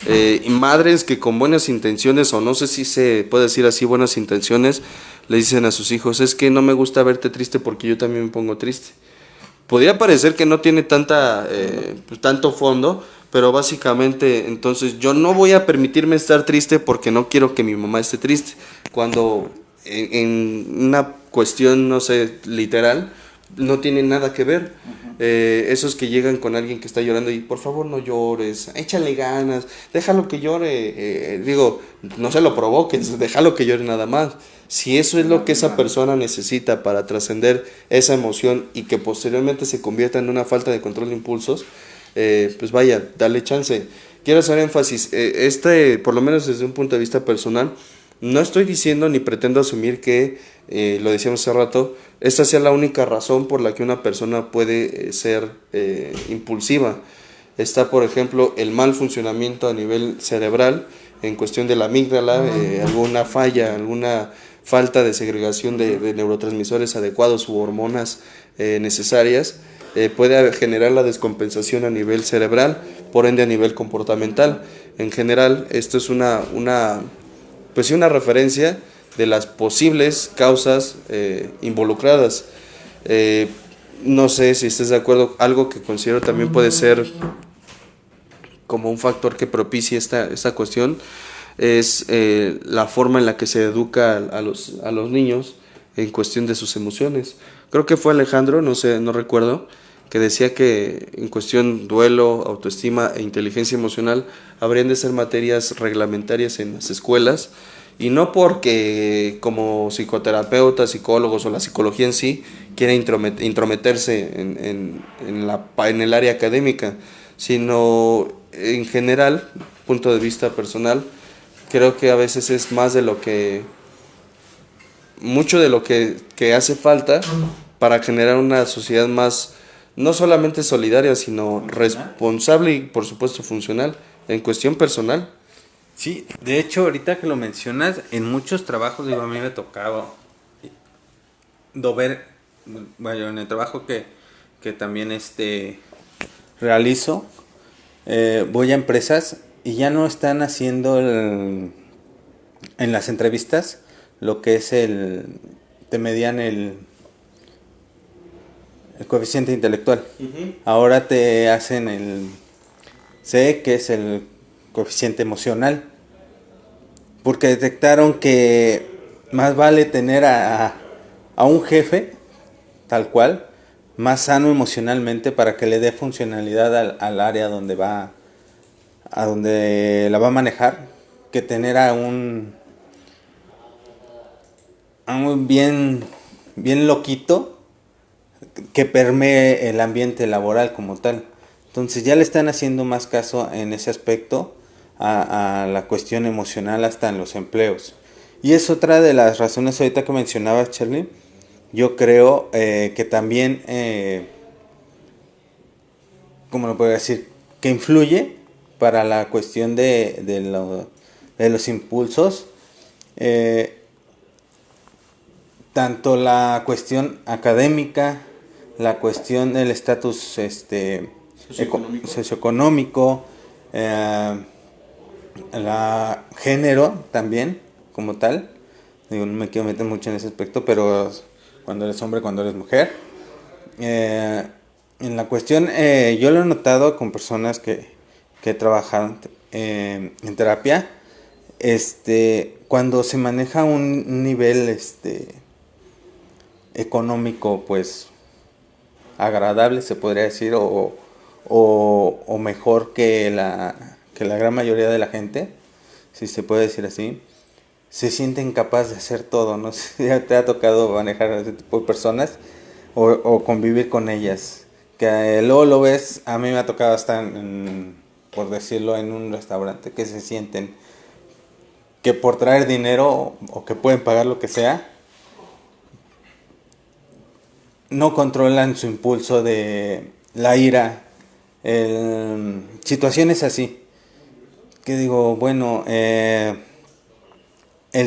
Speaker 3: Y madres que con buenas intenciones, o no sé si se puede decir así, buenas intenciones, le dicen a sus hijos, es que no me gusta verte triste porque yo también me pongo triste. Podría parecer que no tiene pues, tanto fondo, pero básicamente entonces yo no voy a permitirme estar triste porque no quiero que mi mamá esté triste. Cuando en una cuestión, no sé, literal, no tiene nada que ver. Esos que llegan con alguien que está llorando y por favor no llores, échale ganas, déjalo que llore, digo, no se lo provoques, déjalo que llore nada más. Si eso es lo que esa persona necesita para trascender esa emoción y que posteriormente se convierta en una falta de control de impulsos, pues vaya, dale chance. Quiero hacer énfasis, por lo menos desde un punto de vista personal, no estoy diciendo ni pretendo asumir que, lo decíamos hace rato, esta sea la única razón por la que una persona puede ser impulsiva. Está, por ejemplo, el mal funcionamiento a nivel cerebral, en cuestión de la amígdala, alguna falla, alguna falta de segregación de neurotransmisores adecuados u hormonas necesarias, puede generar la descompensación a nivel cerebral, por ende a nivel comportamental. En general, esto es pues sí, una referencia de las posibles causas involucradas. No sé si estés de acuerdo, algo que considero también puede ser como un factor que propicie esta cuestión es la forma en la que se educa a los niños en cuestión de sus emociones. Creo que fue Alejandro, no sé, no recuerdo, que decía que en cuestión duelo, autoestima e inteligencia emocional habrían de ser materias reglamentarias en las escuelas, y no porque como psicoterapeutas, psicólogos o la psicología en sí quiera intrometerse en el área académica, sino en general, punto de vista personal, creo que a veces es más de mucho de lo que hace falta para generar una sociedad más, no solamente solidaria, sino responsable y por supuesto funcional, en cuestión personal.
Speaker 6: Sí, de hecho, ahorita que lo mencionas, en muchos trabajos, digo, a mí me tocaba ver, bueno, en el trabajo que también realizo, voy a empresas y ya no están haciendo en las entrevistas lo que es te medían el coeficiente intelectual. Uh-huh. Ahora te hacen el C, que es el coeficiente emocional, porque detectaron que más vale tener a un jefe tal cual, más sano emocionalmente, para que le dé funcionalidad al área donde va la va a manejar, que tener a un bien loquito que permee el ambiente laboral como tal. Entonces ya le están haciendo más caso en ese aspecto a la cuestión emocional hasta en los empleos. Y es otra de las razones ahorita que mencionabas, Charlie. Yo creo que también, ¿cómo lo puedo decir? Que influye para la cuestión de los impulsos. Tanto la cuestión académica, la cuestión del estatus socioeconómico, la género también, como tal. Digo, no me quiero meter mucho en ese aspecto, pero cuando eres hombre, cuando eres mujer. En la cuestión, yo lo he notado con personas que trabajan en terapia, cuando se maneja un nivel económico, pues agradable, se podría decir, o mejor que la gran mayoría de la gente, si se puede decir así, se sienten capaces de hacer todo. No sé si ya te ha tocado manejar a ese tipo de personas o convivir con ellas, que luego lo ves. A mí me ha tocado estar por decirlo, en un restaurante, que se sienten que por traer dinero o que pueden pagar lo que sea, no controlan su impulso de la ira, situaciones así, que digo, bueno, el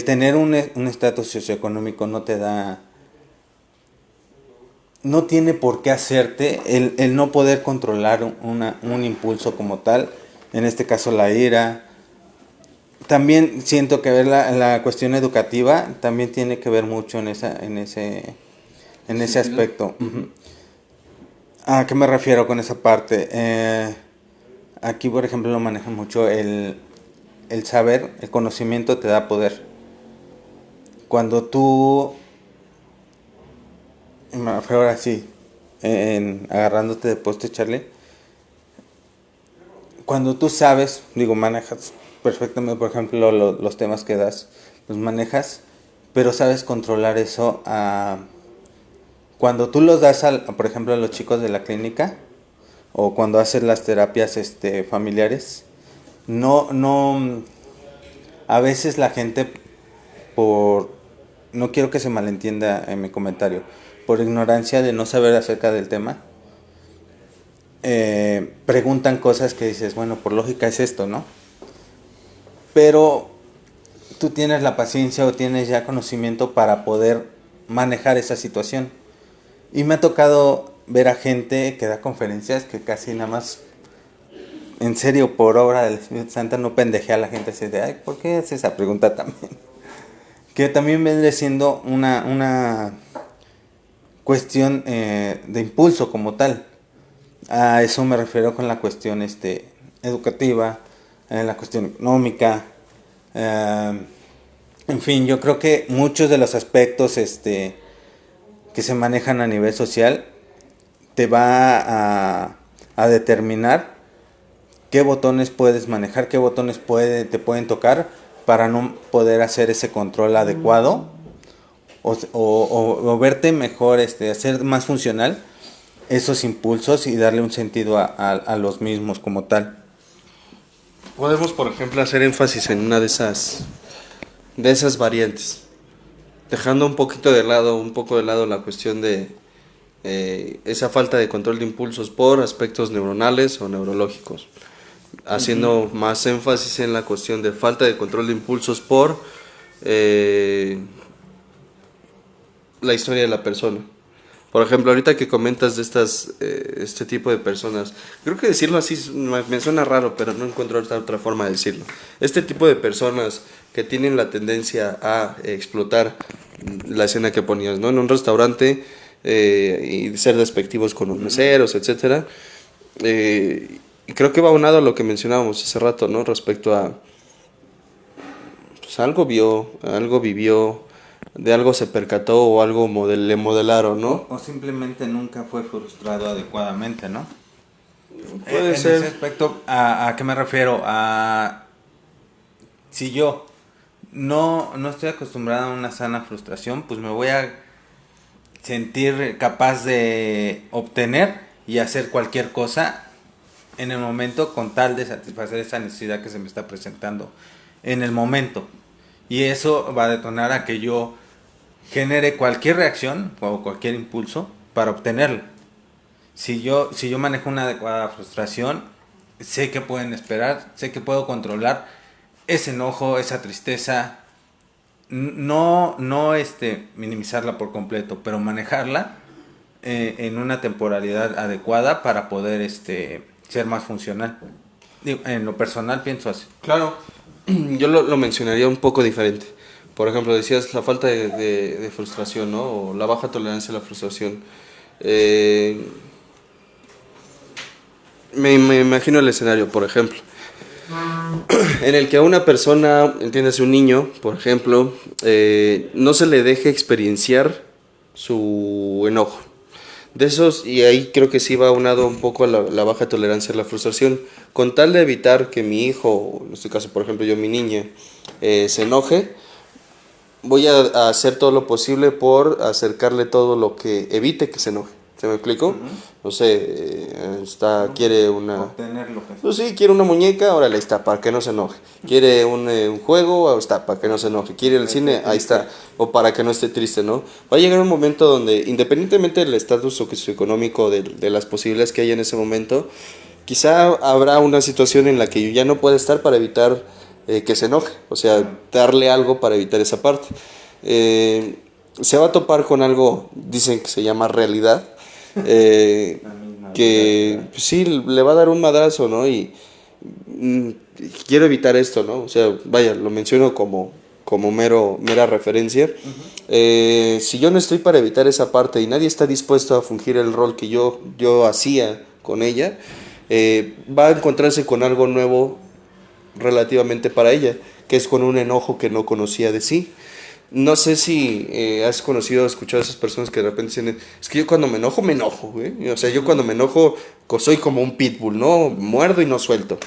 Speaker 6: tener un estatus socioeconómico no tiene por qué hacerte el no poder controlar un impulso como tal, en este caso la ira. También siento que ver la cuestión educativa también tiene que ver mucho en ese aspecto. Uh-huh. ¿A qué me refiero con esa parte? Aquí, por ejemplo, lo manejan mucho el saber, el conocimiento te da poder. Cuando tú, ahora sí, agarrándote de poste, Charlie, cuando tú sabes, manejas perfectamente, por ejemplo, los temas que das, los manejas, pero sabes controlar eso. Cuando tú los das, por ejemplo, a los chicos de la clínica, o cuando haces las terapias familiares, no, a veces la gente, no quiero que se malentienda en mi comentario, por ignorancia de no saber acerca del tema, preguntan cosas que dices, bueno, por lógica es esto, ¿no? Pero tú tienes la paciencia o tienes ya conocimiento para poder manejar esa situación. Y me ha tocado ver a gente que da conferencias que casi nada más, en serio, por obra del Espíritu Santo, no pendejea a la gente así de, ay, ¿por qué haces esa pregunta también? Que también viene siendo una cuestión de impulso como tal. A eso me refiero con la cuestión educativa, la cuestión económica. En fin, yo creo que muchos de los aspectos que se manejan a nivel social te va a determinar qué botones puedes manejar, qué botones te pueden tocar para no poder hacer ese control adecuado o verte mejor, hacer más funcional esos impulsos y darle un sentido a los mismos como tal.
Speaker 3: Podemos, por ejemplo, hacer énfasis en una de esas variantes, dejando un poco de lado la cuestión de esa falta de control de impulsos por aspectos neuronales o neurológicos, haciendo más énfasis en la cuestión de falta de control de impulsos por la historia de la persona. Por ejemplo, ahorita que comentas de este tipo de personas, creo que decirlo así me suena raro, pero no encuentro otra forma de decirlo. Este tipo de personas que tienen la tendencia a explotar la escena que ponías, ¿no? En un restaurante y ser despectivos con los meseros, etcétera. Y creo que va aunado a lo que mencionábamos hace rato, ¿no? Respecto a pues algo vivió, de algo se percató o algo le modelaron, ¿no?
Speaker 6: O simplemente nunca fue frustrado adecuadamente, ¿no?
Speaker 3: Puede
Speaker 6: en
Speaker 3: ser.
Speaker 6: ese aspecto, ¿a qué me refiero? Si yo no estoy acostumbrado a una sana frustración, pues me voy a sentir capaz de obtener y hacer cualquier cosa en el momento con tal de satisfacer esa necesidad que se me está presentando en el momento. Y eso va a detonar a que yo genere cualquier reacción o cualquier impulso para obtenerlo. Si yo manejo una adecuada frustración, sé que pueden esperar, sé que puedo controlar ese enojo, esa tristeza, no minimizarla por completo, pero manejarla en una temporalidad adecuada para poder ser más funcional. En lo personal pienso así.
Speaker 3: Claro, yo lo mencionaría un poco diferente. Por ejemplo, decías la falta de frustración, ¿no? O la baja tolerancia a la frustración. Me imagino el escenario, por ejemplo, en el que a una persona, entiéndase un niño, por ejemplo, no se le deje experienciar su enojo. De esos, y ahí creo que sí va aunado un poco a la baja tolerancia a la frustración, con tal de evitar que mi hijo, o en este caso por ejemplo yo, mi niña, se enoje, voy a hacer todo lo posible por acercarle todo lo que evite que se enoje. ¿Se me explico? No sé, quiere una...
Speaker 6: Obtener lo que...
Speaker 3: Pues sí, quiere una muñeca, órale, ahí está, para que no se enoje. Quiere un juego, ahí está, para que no se enoje. Quiere el cine, ahí está, o para que no esté triste, ¿no? Va a llegar un momento donde, independientemente del estatus socioeconómico, de las posibilidades que hay en ese momento, quizá habrá una situación en la que yo ya no pueda estar para evitar que se enoje. O sea, darle algo para evitar esa parte. Se va a topar con algo, dicen que se llama realidad, que pues sí, le va a dar un madrazo, ¿no? Y mm, quiero evitar esto, ¿no? O sea, vaya, lo menciono como mera referencia. Si yo no estoy para evitar esa parte y nadie está dispuesto a fungir el rol que yo hacía con ella, va a encontrarse con algo nuevo relativamente para ella, que es con un enojo que no conocía de sí. No sé si has conocido o escuchado a esas personas que de repente dicen, es que yo cuando me enojo, güey. O sea, yo cuando me enojo soy como un pitbull, ¿no? Muerdo y no suelto.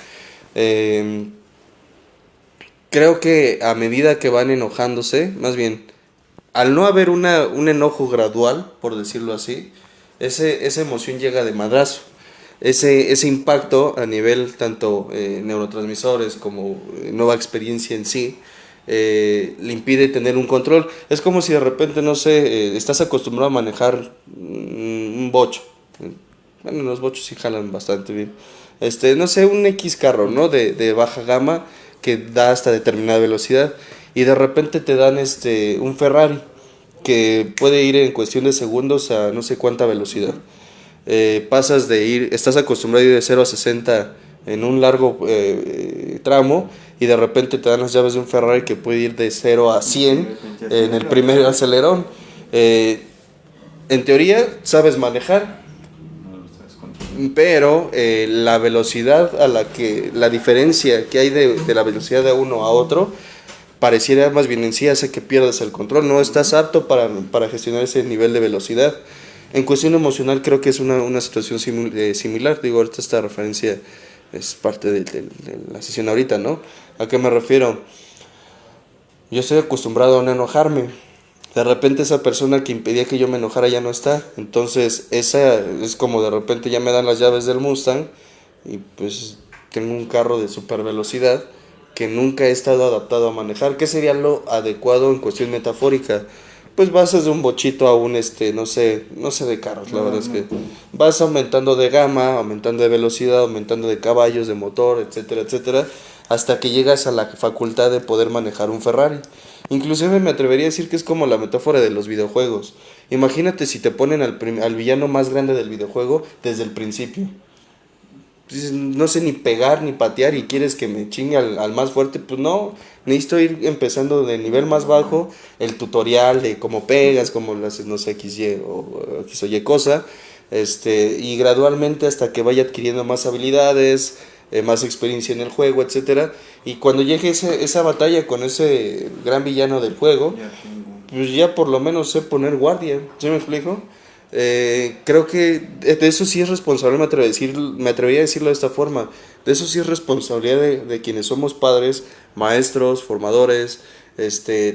Speaker 3: Eh, Creo que a medida que van enojándose, más bien, al no haber un enojo gradual, por decirlo así, esa emoción llega de madrazo. Ese impacto a nivel tanto neurotransmisores como nueva experiencia en sí, le impide tener un control. Es como si de repente, no sé, estás acostumbrado a manejar un bocho. Bueno, los bochos sí jalan bastante bien. No sé, un X carro, ¿no? De baja gama que da hasta determinada velocidad. Y de repente te dan un Ferrari que puede ir en cuestión de segundos a no sé cuánta velocidad. Pasas estás acostumbrado a ir de 0 a 60 en un largo tramo y de repente te dan las llaves de un Ferrari que puede ir de 0 a 100 en el primer acelerón. En teoría sabes manejar, pero la velocidad la diferencia que hay de la velocidad de uno a otro pareciera más bien en sí hace que pierdas el control, no estás apto para gestionar ese nivel de velocidad. En cuestión emocional creo que es una situación similar. Digo, ahorita esta referencia es parte de la sesión ahorita, ¿no? ¿A qué me refiero? Yo estoy acostumbrado a no enojarme. De repente esa persona que impedía que yo me enojara ya no está. Entonces esa es como de repente ya me dan las llaves del Mustang y pues tengo un carro de super velocidad que nunca he estado adaptado a manejar. ¿Qué sería lo adecuado en cuestión metafórica? Pues vas desde un bochito a un, no sé de carros, la verdad es que vas aumentando de gama, aumentando de velocidad, aumentando de caballos, de motor, etcétera, etcétera, hasta que llegas a la facultad de poder manejar un Ferrari. Inclusive me atrevería a decir que es como la metáfora de los videojuegos. Imagínate si te ponen al villano más grande del videojuego desde el principio. Dices, no sé ni pegar ni patear y quieres que me chingue al más fuerte, pues no, necesito ir empezando de nivel más bajo, el tutorial de cómo pegas, cómo lo haces, no sé, XY o X o Y cosa, y gradualmente hasta que vaya adquiriendo más habilidades, más experiencia en el juego, etcétera, y cuando llegue esa batalla con ese gran villano del juego, pues ya por lo menos sé poner guardia, ¿sí me explico? Creo que de eso sí es responsable, me atrevería a decirlo de esta forma, de eso sí es responsabilidad de quienes somos padres, maestros, formadores,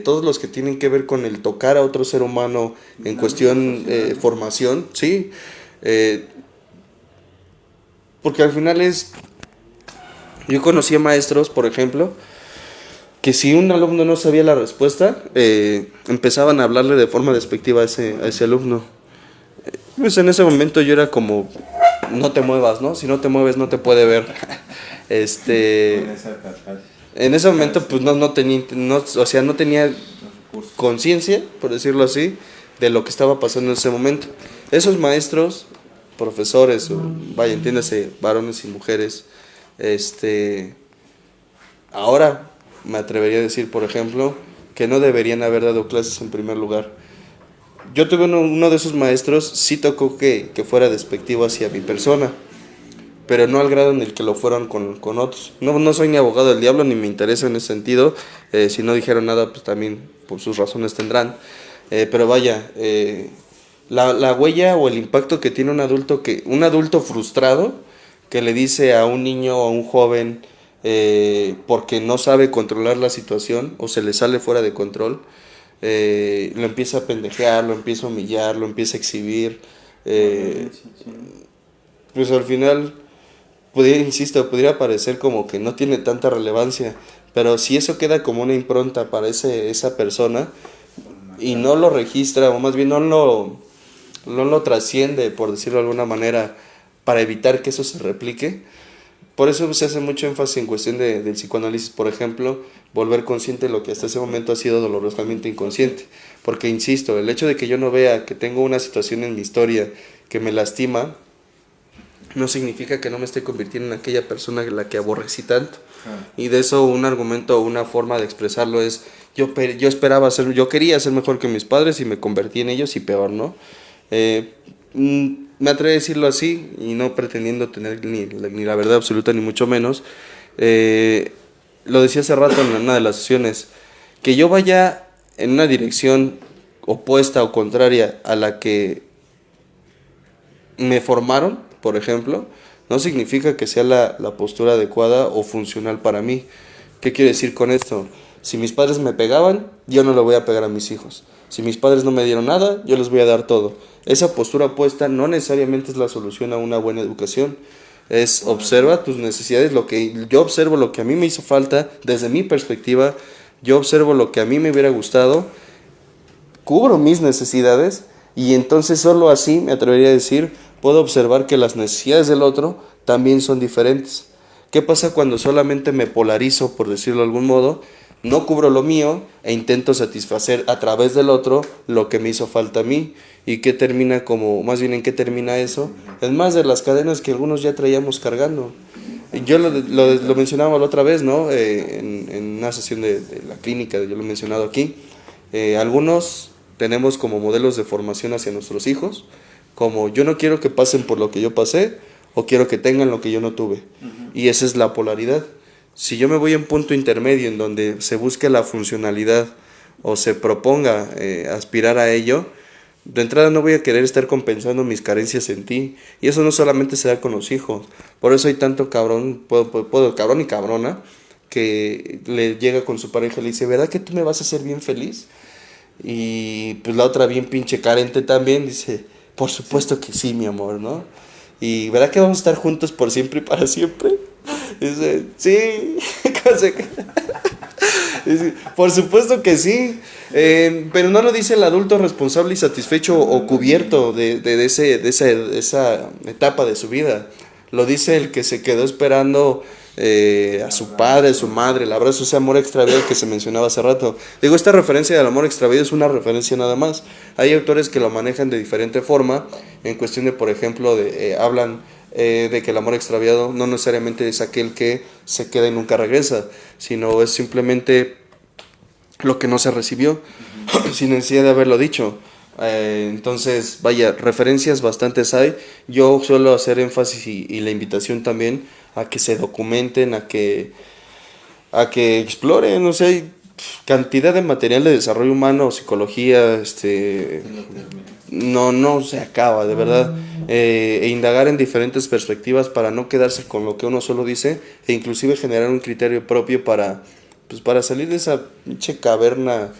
Speaker 3: todos los que tienen que ver con el tocar a otro ser humano en cuestión formación, sí, porque al final yo conocí a maestros, por ejemplo, que si un alumno no sabía la respuesta, empezaban a hablarle de forma despectiva a ese alumno. Pues en ese momento yo era como, no te muevas, ¿no? Si no te mueves no te puede ver. En ese momento pues no tenía conciencia, por decirlo así, de lo que estaba pasando en ese momento. Esos maestros, profesores, vaya, entiéndase, varones y mujeres, ahora me atrevería a decir, por ejemplo, que no deberían haber dado clases en primer lugar. Yo tuve uno de esos maestros, sí tocó que fuera despectivo hacia mi persona, pero no al grado en el que lo fueron con otros. No soy ni abogado del diablo, ni me interesa en ese sentido. Si no dijeron nada, pues también por sus razones tendrán. Pero vaya, la huella o el impacto que tiene un adulto frustrado que le dice a un niño o a un joven porque no sabe controlar la situación o se le sale fuera de control, lo empieza a pendejear, lo empieza a humillar, lo empieza a exhibir, pues al final pudiera parecer como que no tiene tanta relevancia, pero si eso queda como una impronta para esa persona y no lo registra, o más bien no lo trasciende, por decirlo de alguna manera, para evitar que eso se replique. Por eso se hace mucho énfasis en cuestión del psicoanálisis, por ejemplo, volver consciente de lo que hasta ese momento ha sido dolorosamente inconsciente. Porque, insisto, el hecho de que yo no vea que tengo una situación en mi historia que me lastima, no significa que no me esté convirtiendo en aquella persona en la que aborrecí tanto. Y de eso un argumento o una forma de expresarlo es, yo quería ser mejor que mis padres y me convertí en ellos y peor, ¿no? Me atrevo a decirlo así y no pretendiendo tener ni la verdad absoluta ni mucho menos. Lo decía hace rato en una de las sesiones, que yo vaya en una dirección opuesta o contraria a la que me formaron, por ejemplo, no significa que sea la postura adecuada o funcional para mí. ¿Qué quiero decir con esto? Si mis padres me pegaban, yo no le voy a pegar a mis hijos. Si mis padres no me dieron nada, yo les voy a dar todo. Esa postura opuesta no necesariamente es la solución a una buena educación. Es observa tus necesidades, yo observo lo que a mí me hizo falta desde mi perspectiva, yo observo lo que a mí me hubiera gustado, cubro mis necesidades y entonces solo así, me atrevería a decir, puedo observar que las necesidades del otro también son diferentes. ¿Qué pasa cuando solamente me polarizo, por decirlo de algún modo? No cubro lo mío e intento satisfacer a través del otro lo que me hizo falta a mí. ¿Y qué termina más bien en qué termina eso? Es más de las cadenas que algunos ya traíamos cargando. Yo lo mencionaba la otra vez, ¿no? En una sesión de la clínica, yo lo he mencionado aquí. Algunos tenemos como modelos de formación hacia nuestros hijos, como yo no quiero que pasen por lo que yo pasé, o quiero que tengan lo que yo no tuve. Y esa es la polaridad. Si yo me voy a un punto intermedio en donde se busque la funcionalidad o se proponga aspirar a ello, de entrada no voy a querer estar compensando mis carencias en ti. Y eso no solamente se da con los hijos. Por eso hay tanto cabrón y cabrona que le llega con su pareja y le dice, ¿verdad que tú me vas a hacer bien feliz? Y pues la otra bien pinche carente también dice, por supuesto que sí, mi amor, ¿no? Y ¿verdad que vamos a estar juntos por siempre y para siempre? Dice, sí. Dice, por supuesto que sí. Pero no lo dice el adulto responsable y satisfecho o cubierto de esa etapa de su vida. Lo dice el que se quedó esperando a su padre, a su madre, el abrazo, ese amor extraviado que se mencionaba hace rato. Digo, esta referencia del amor extraviado es una referencia nada más. Hay autores que lo manejan de diferente forma, en cuestión de, por ejemplo, hablan de que el amor extraviado no necesariamente es aquel que se queda y nunca regresa, sino es simplemente lo que no se recibió, sin necesidad de haberlo dicho. Entonces, vaya, referencias bastantes hay. Yo suelo hacer énfasis y la invitación también a que se documenten, a que exploren, no sé, hay cantidad de material de desarrollo humano, psicología, no se acaba, de verdad, e indagar en diferentes perspectivas para no quedarse con lo que uno solo dice, e inclusive generar un criterio propio para salir de esa pinche caverna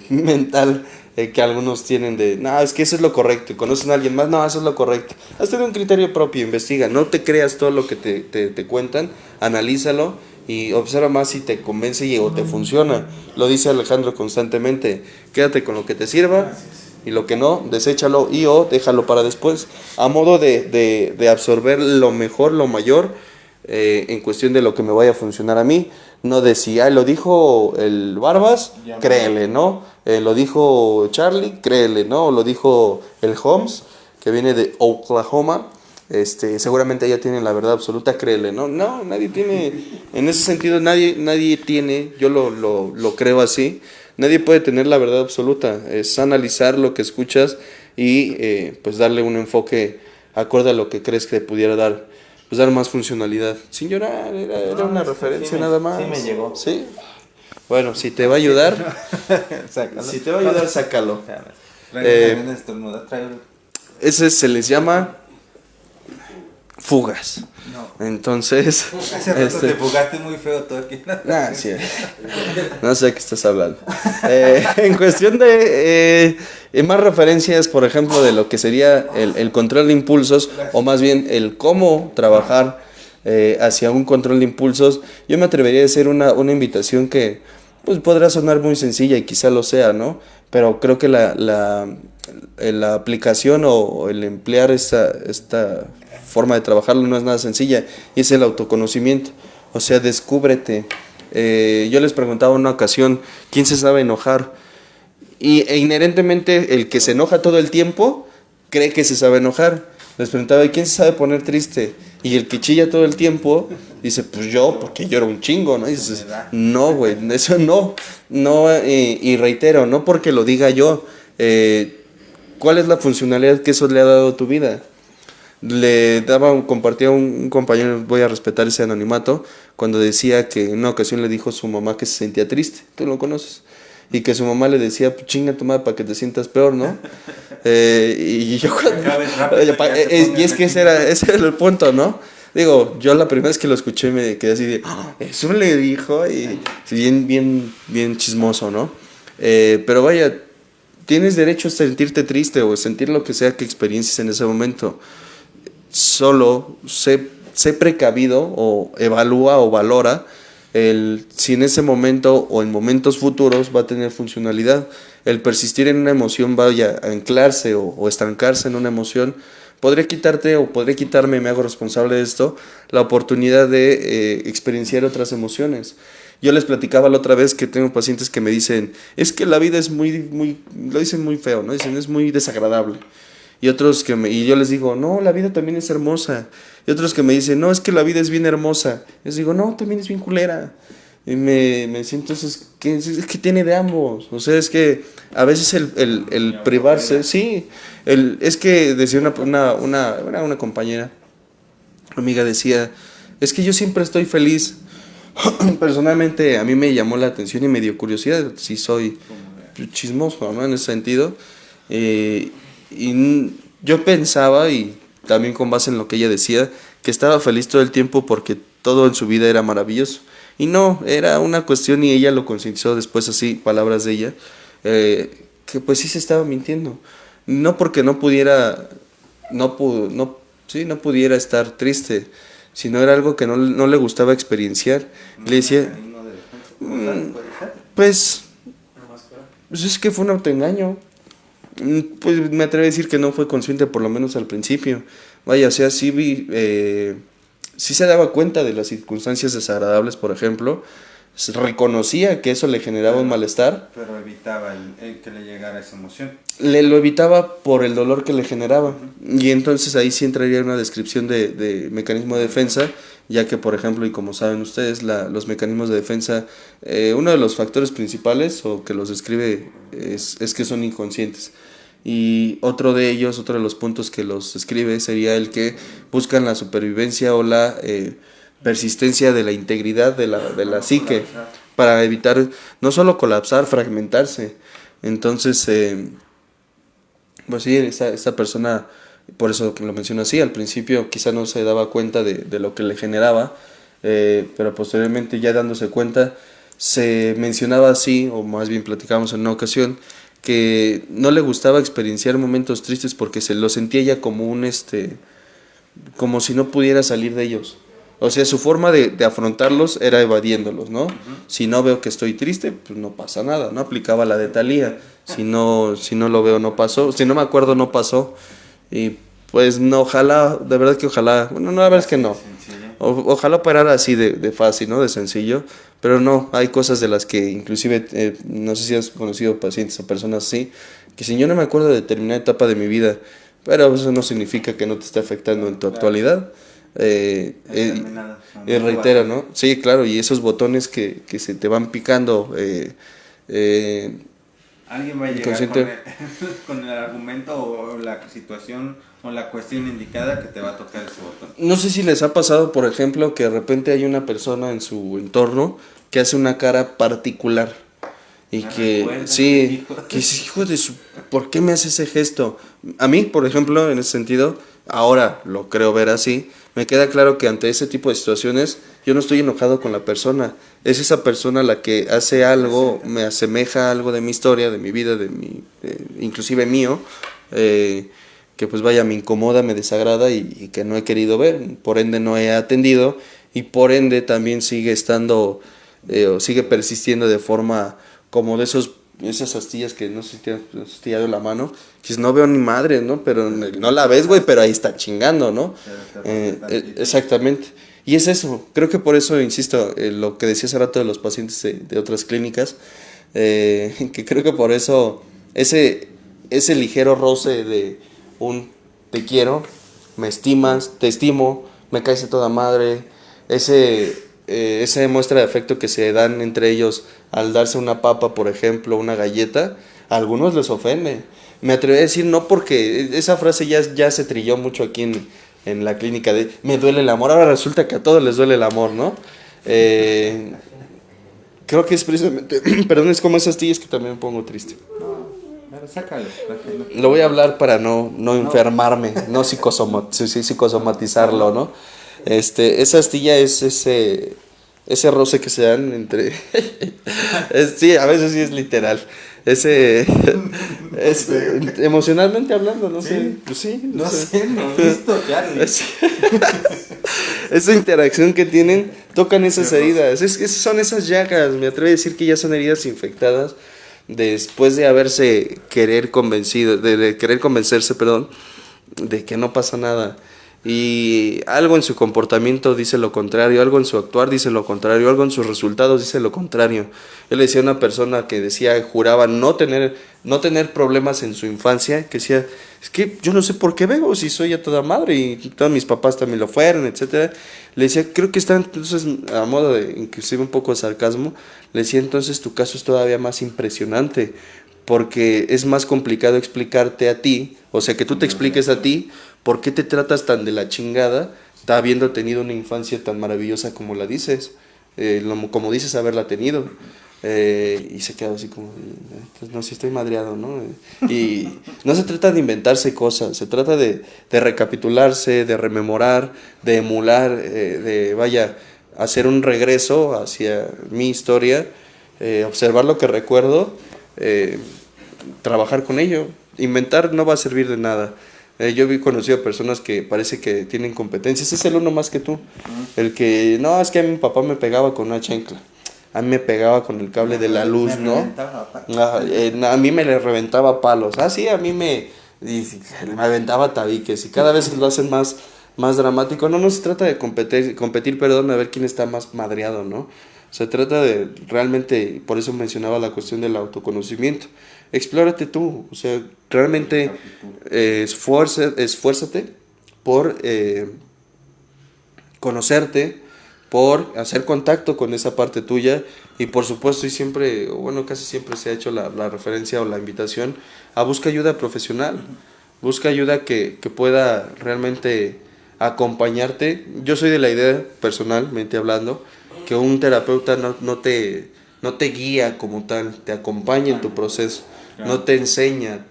Speaker 3: mental que algunos tienen de, no, es que eso es lo correcto, y conocen a alguien más, no, eso es lo correcto. Hazte un criterio propio, investiga, no te creas todo lo que te cuentan, analízalo y observa más si te convence o te funciona. Lo dice Alejandro constantemente, quédate con lo que te sirva y lo que no, deséchalo o déjalo para después, a modo de absorber lo mejor, lo mayor, en cuestión de lo que me vaya a funcionar a mí. No de si lo dijo el Barbas, créele, ¿no? Lo dijo Charlie, créele, ¿no? Lo dijo el Holmes, que viene de Oklahoma, seguramente ella tiene la verdad absoluta, créele, ¿no? No, nadie tiene, en ese sentido nadie tiene, yo lo creo así, nadie puede tener la verdad absoluta, es analizar lo que escuchas y pues darle un enfoque acorde a lo que crees que pudiera dar más funcionalidad. Sin llorar, era una referencia nada más.
Speaker 6: Sí me llegó.
Speaker 3: Sí. Bueno, si te va a ayudar,
Speaker 6: Sácalo.
Speaker 3: si te va a ayudar, sácalo.
Speaker 6: Traigo
Speaker 3: Ese se les llama fugas.
Speaker 6: No.
Speaker 3: Entonces,
Speaker 6: Hace rato te fugaste muy feo todo aquí.
Speaker 3: sí. No sé de qué estás hablando. En cuestión de más referencias, por ejemplo, de lo que sería el control de impulsos, o más bien el cómo trabajar hacia un control de impulsos, yo me atrevería a hacer una invitación que pues podrá sonar muy sencilla y quizá lo sea, ¿no? Pero creo que la aplicación o el emplear esta forma de trabajarlo no es nada sencilla, y es el autoconocimiento. O sea, descúbrete. Yo les preguntaba en una ocasión, ¿quién se sabe enojar? E inherentemente el que se enoja todo el tiempo cree que se sabe enojar, Les preguntaba, ¿y quién se sabe poner triste? Y el que chilla todo el tiempo dice, pues yo, porque yo era un chingo, ¿no? Y dices, no, güey, eso no. No, y reitero, no porque lo diga yo. ¿Cuál es la funcionalidad que eso le ha dado a tu vida? Compartía un compañero, voy a respetar ese anonimato, cuando decía que en una ocasión le dijo a su mamá que se sentía triste, tú lo conoces, y que su mamá le decía, pues chinga tu madre para que te sientas peor, ¿no? Y yo y es que ese era el punto, ¿no? Digo, yo la primera vez que lo escuché me quedé así de, eso le dijo, y bien chismoso, ¿no? Pero vaya, tienes derecho a sentirte triste o sentir lo que sea que experiencies en ese momento. Solo sé precavido o evalúa o valora si en ese momento o en momentos futuros va a tener funcionalidad. El persistir en una emoción, vaya a anclarse o estancarse en una emoción, podría quitarte o podría quitarme, me hago responsable de esto, la oportunidad de experienciar otras emociones. Yo les platicaba la otra vez que tengo pacientes que me dicen, es que la vida es lo dicen muy feo, ¿no? Dicen, es muy desagradable. Y otros y yo les digo, no, la vida también es hermosa. Y otros que me dicen, no, es que la vida es bien hermosa. Les digo, no, también es bien culera. Y me siento, es que tiene de ambos. O sea, es que a veces el privarse, sí. Es que decía una compañera, amiga, decía, es que yo siempre estoy feliz. Personalmente a mí me llamó la atención y me dio curiosidad, si soy chismoso, ¿no? En ese sentido. Y yo pensaba, y también con base en lo que ella decía, que estaba feliz todo el tiempo porque todo en su vida era maravilloso. Y no, era una cuestión, y ella lo concientizó después así, palabras de ella, que pues sí se estaba mintiendo. No porque no pudiera estar triste, sino era algo que no le gustaba experienciar. Le decía, pues es que fue un autoengaño. Pues me atrevo a decir que no fue consciente, por lo menos al principio. Vaya, o sea, sí se daba cuenta de las circunstancias desagradables, por ejemplo. Reconocía que eso le generaba un malestar.
Speaker 6: Pero evitaba el que le llegara esa emoción.
Speaker 3: Lo evitaba por el dolor que le generaba. Y entonces ahí sí entraría una descripción de mecanismo de defensa, ya que, por ejemplo, y como saben ustedes, los mecanismos de defensa, uno de los factores principales, o que los describe, es que son inconscientes. Y otro de los puntos que los describe sería el que buscan la supervivencia o la persistencia de la integridad de la psique, para evitar no solo colapsar, fragmentarse. Entonces, pues sí, esta persona, por eso lo menciono así, al principio quizá no se daba cuenta de lo que le generaba, pero posteriormente, ya dándose cuenta, se mencionaba así, o más bien platicábamos en una ocasión, que no le gustaba experienciar momentos tristes porque se lo sentía ya como como si no pudiera salir de ellos. O sea, su forma de afrontarlos era evadiéndolos, ¿no? Si no veo que estoy triste, pues no pasa nada, ¿no? Aplicaba la de Thalía. Si no lo veo, no pasó. Si no me acuerdo, no pasó. Y pues no, ojalá, de verdad que ojalá, bueno, no, la verdad es que no. Ojalá operara así de fácil, ¿no? De sencillo. Pero no, hay cosas de las que inclusive, no sé si has conocido pacientes o personas así, que si yo no me acuerdo de determinada etapa de mi vida, pero eso no significa que no te esté afectando en tu actualidad. Reitero, ¿no? Sí, claro, y esos botones que se te van picando.
Speaker 6: Alguien va a llegar con el argumento o la situación o la cuestión indicada que te va a tocar ese botón.
Speaker 3: No sé si les ha pasado, por ejemplo, que de repente hay una persona en su entorno que hace una cara particular y sí, que es hijo de su, ¿por qué me hace ese gesto? A mí, por ejemplo, en ese sentido, ahora lo creo ver así, me queda claro que ante ese tipo de situaciones yo no estoy enojado con la persona, es esa persona la que hace algo, me asemeja a algo de mi historia, de mi vida, inclusive mío, que pues vaya, me incomoda, me desagrada y que no he querido ver, por ende no he atendido y por ende también sigue estando o sigue persistiendo de forma como de esas astillas que no sé si te has astillado la mano, que no veo ni madre, ¿no? Pero no la ves, güey, pero ahí está chingando, ¿no? Exactamente. Y es eso, creo que por eso, insisto, lo que decía hace rato de los pacientes de otras clínicas, que creo que por eso ese ligero roce de un te quiero me estimas, te estimo, me caes de toda madre. Esa muestra de afecto que se dan entre ellos al darse una papa, por ejemplo, una galleta, a algunos les ofende. Me atrevo a decir no, porque esa frase ya se trilló mucho aquí en la clínica de me duele el amor. Ahora resulta que a todos les duele el amor, ¿no? Creo que es precisamente, perdón, es como esas tías que también me pongo triste.
Speaker 6: Sácalo.
Speaker 3: Lo voy a hablar para no enfermarme, no psicosomatizarlo, ¿no? Esa astilla es ese roce que se dan entre... sí, a veces sí es literal. Emocionalmente hablando, no sé. Pues sí,
Speaker 6: No sé, no he visto, Charlie.
Speaker 3: Esa interacción que tienen, tocan esas heridas. Son esas llagas, me atrevo a decir que ya son heridas infectadas después de haberse querer convencerse, de que no pasa nada. Y algo en su comportamiento dice lo contrario, algo en su actuar dice lo contrario, algo en sus resultados dice lo contrario. Yo le decía a una persona que juraba no tener problemas en su infancia, que decía, es que yo no sé por qué bebo, si soy a toda madre y todos mis papás también lo fueron, etcétera. Le decía, creo que está entonces, a modo de inclusive un poco de sarcasmo, le decía, entonces tu caso es todavía más impresionante, porque es más complicado explicarte a ti, o sea, que tú te expliques a ti, ¿por qué te tratas tan de la chingada, habiendo tenido una infancia tan maravillosa como la dices? Como dices haberla tenido. Y se queda así como, pues no, si estoy madreado, ¿no? Y no se trata de inventarse cosas, se trata de recapitularse, de rememorar, de emular, hacer un regreso hacia mi historia, observar lo que recuerdo, trabajar con ello. Inventar no va a servir de nada. Yo he conocido a personas que parece que tienen competencias. Es el uno más que tú. El que, no, es que a mi papá me pegaba con una chancla. A mí me pegaba con el cable de la luz, ¿no? A mí me le reventaba palos. Sí, a mí me aventaba tabiques. Y cada vez lo hacen más dramático. No se trata de competir, a ver quién está más madreado, ¿no? Se trata de realmente, por eso mencionaba la cuestión del autoconocimiento. Explórate tú, o sea, realmente esfuérzate por conocerte, por hacer contacto con esa parte tuya y por supuesto, casi siempre se ha hecho la referencia o la invitación a buscar ayuda profesional, busca ayuda que pueda realmente acompañarte. Yo soy de la idea, personalmente hablando, que un terapeuta no te guía como tal, te acompaña en tu proceso, no te enseña,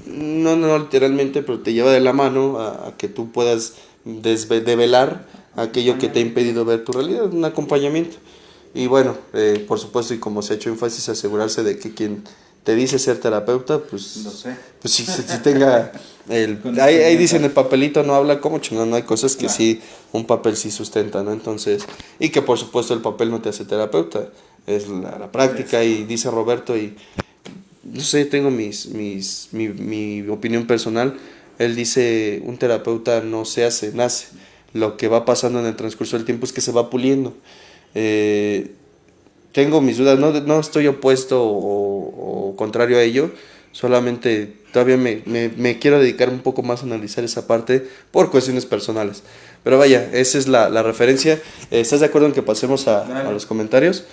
Speaker 3: no literalmente, pero te lleva de la mano a que tú puedas develar aquello que te ha impedido ver tu realidad, un acompañamiento. Y bueno, por supuesto, y como se ha hecho énfasis, asegurarse de que quien te dice ser terapeuta, pues,
Speaker 6: no sé.
Speaker 3: Pues si tenga ahí dicen el papelito no habla, como chingón, no hay cosas que sí, un papel sí sustenta, ¿no? Entonces, y que por supuesto el papel no te hace terapeuta, es la práctica. Y dice Roberto, y no sé, tengo mi opinión personal, él dice, un terapeuta no se hace, nace. Lo que va pasando en el transcurso del tiempo es que se va puliendo. Tengo mis dudas, no estoy opuesto o contrario a ello, solamente todavía me quiero dedicar un poco más a analizar esa parte por cuestiones personales. Pero vaya, esa es la referencia. ¿Estás de acuerdo en que pasemos a los comentarios?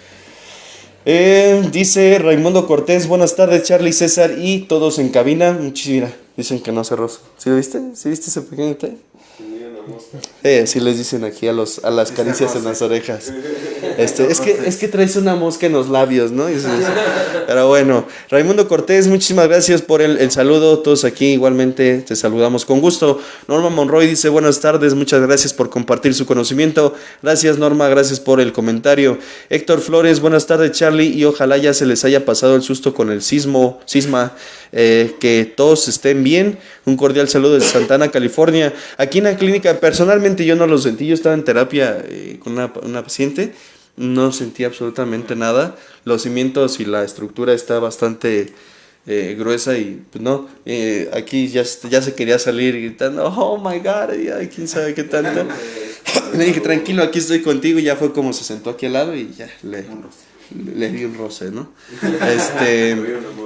Speaker 3: Dice Raimundo Cortés, buenas tardes Charlie, César y todos en cabina. Mira, dicen que no cerró. ¿Sí lo viste? ¿Sí viste ese pequeño detalle? Sí les dicen aquí a las caricias en las orejas. Es que traes una mosca en los labios, ¿no? Pero bueno, Raimundo Cortés, muchísimas gracias por el saludo. Todos aquí igualmente te saludamos con gusto. Norma Monroy dice buenas tardes, muchas gracias por compartir su conocimiento. Gracias Norma, gracias por el comentario. Héctor Flores, buenas tardes Charlie, y ojalá ya se les haya pasado el susto con el sisma. Que todos estén bien. Un cordial saludo desde Santana, California. Aquí en la clínica, personalmente yo no lo sentí. Yo estaba en terapia con una paciente. No sentí absolutamente nada. Los cimientos y la estructura está bastante gruesa y pues no. Aquí ya se quería salir gritando, oh my God, y quién sabe qué tanto. Le dije, tranquilo, aquí estoy contigo. Y ya fue como se sentó aquí al lado y ya le di un roce, ¿no?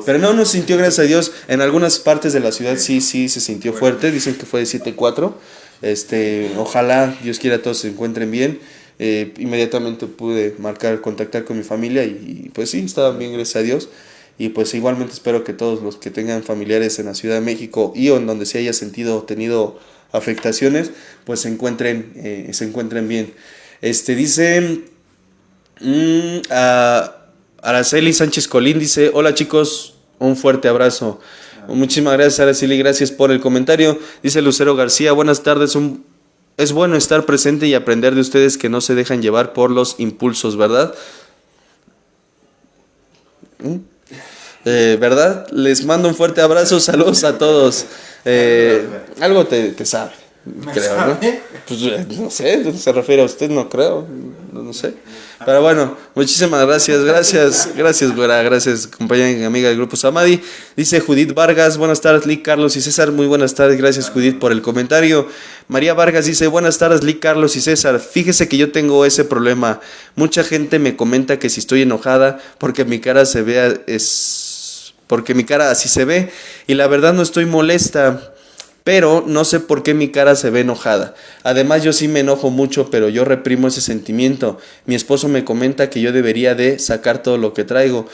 Speaker 3: Pero no nos sintió, gracias a Dios. En algunas partes de la ciudad sí se sintió fuerte. Dicen que fue de 7.4. Ojalá, Dios quiera, todos se encuentren bien. Inmediatamente pude contactar con mi familia y pues sí, estaban bien, gracias a Dios. Y pues igualmente espero que todos los que tengan familiares en la Ciudad de México y en donde se haya tenido afectaciones, pues se encuentren bien. Dice Araceli Sánchez Colín, dice: hola chicos, un fuerte abrazo. Muchísimas gracias, Araceli, gracias por el comentario. Dice Lucero García: buenas tardes, es bueno estar presente y aprender de ustedes que no se dejan llevar por los impulsos, ¿verdad? ¿Verdad? Les mando un fuerte abrazo, saludos a todos. Algo te sabe, creo, ¿no? Pues no sé, se refiere a usted, no creo, no sé. Pero bueno, muchísimas gracias, güera, gracias, compañera y amiga del Grupo Samadi. Dice Judith Vargas: buenas tardes, Lick, Carlos y César. Muy buenas tardes, gracias Judith por el comentario. María Vargas dice: buenas tardes, Lick, Carlos y César. Fíjese que yo tengo ese problema. Mucha gente me comenta que si estoy enojada porque mi cara porque mi cara así se ve, y la verdad no estoy molesta, pero no sé por qué mi cara se ve enojada. Además yo sí me enojo mucho, pero yo reprimo ese sentimiento. Mi esposo me comenta que yo debería de sacar todo lo que traigo,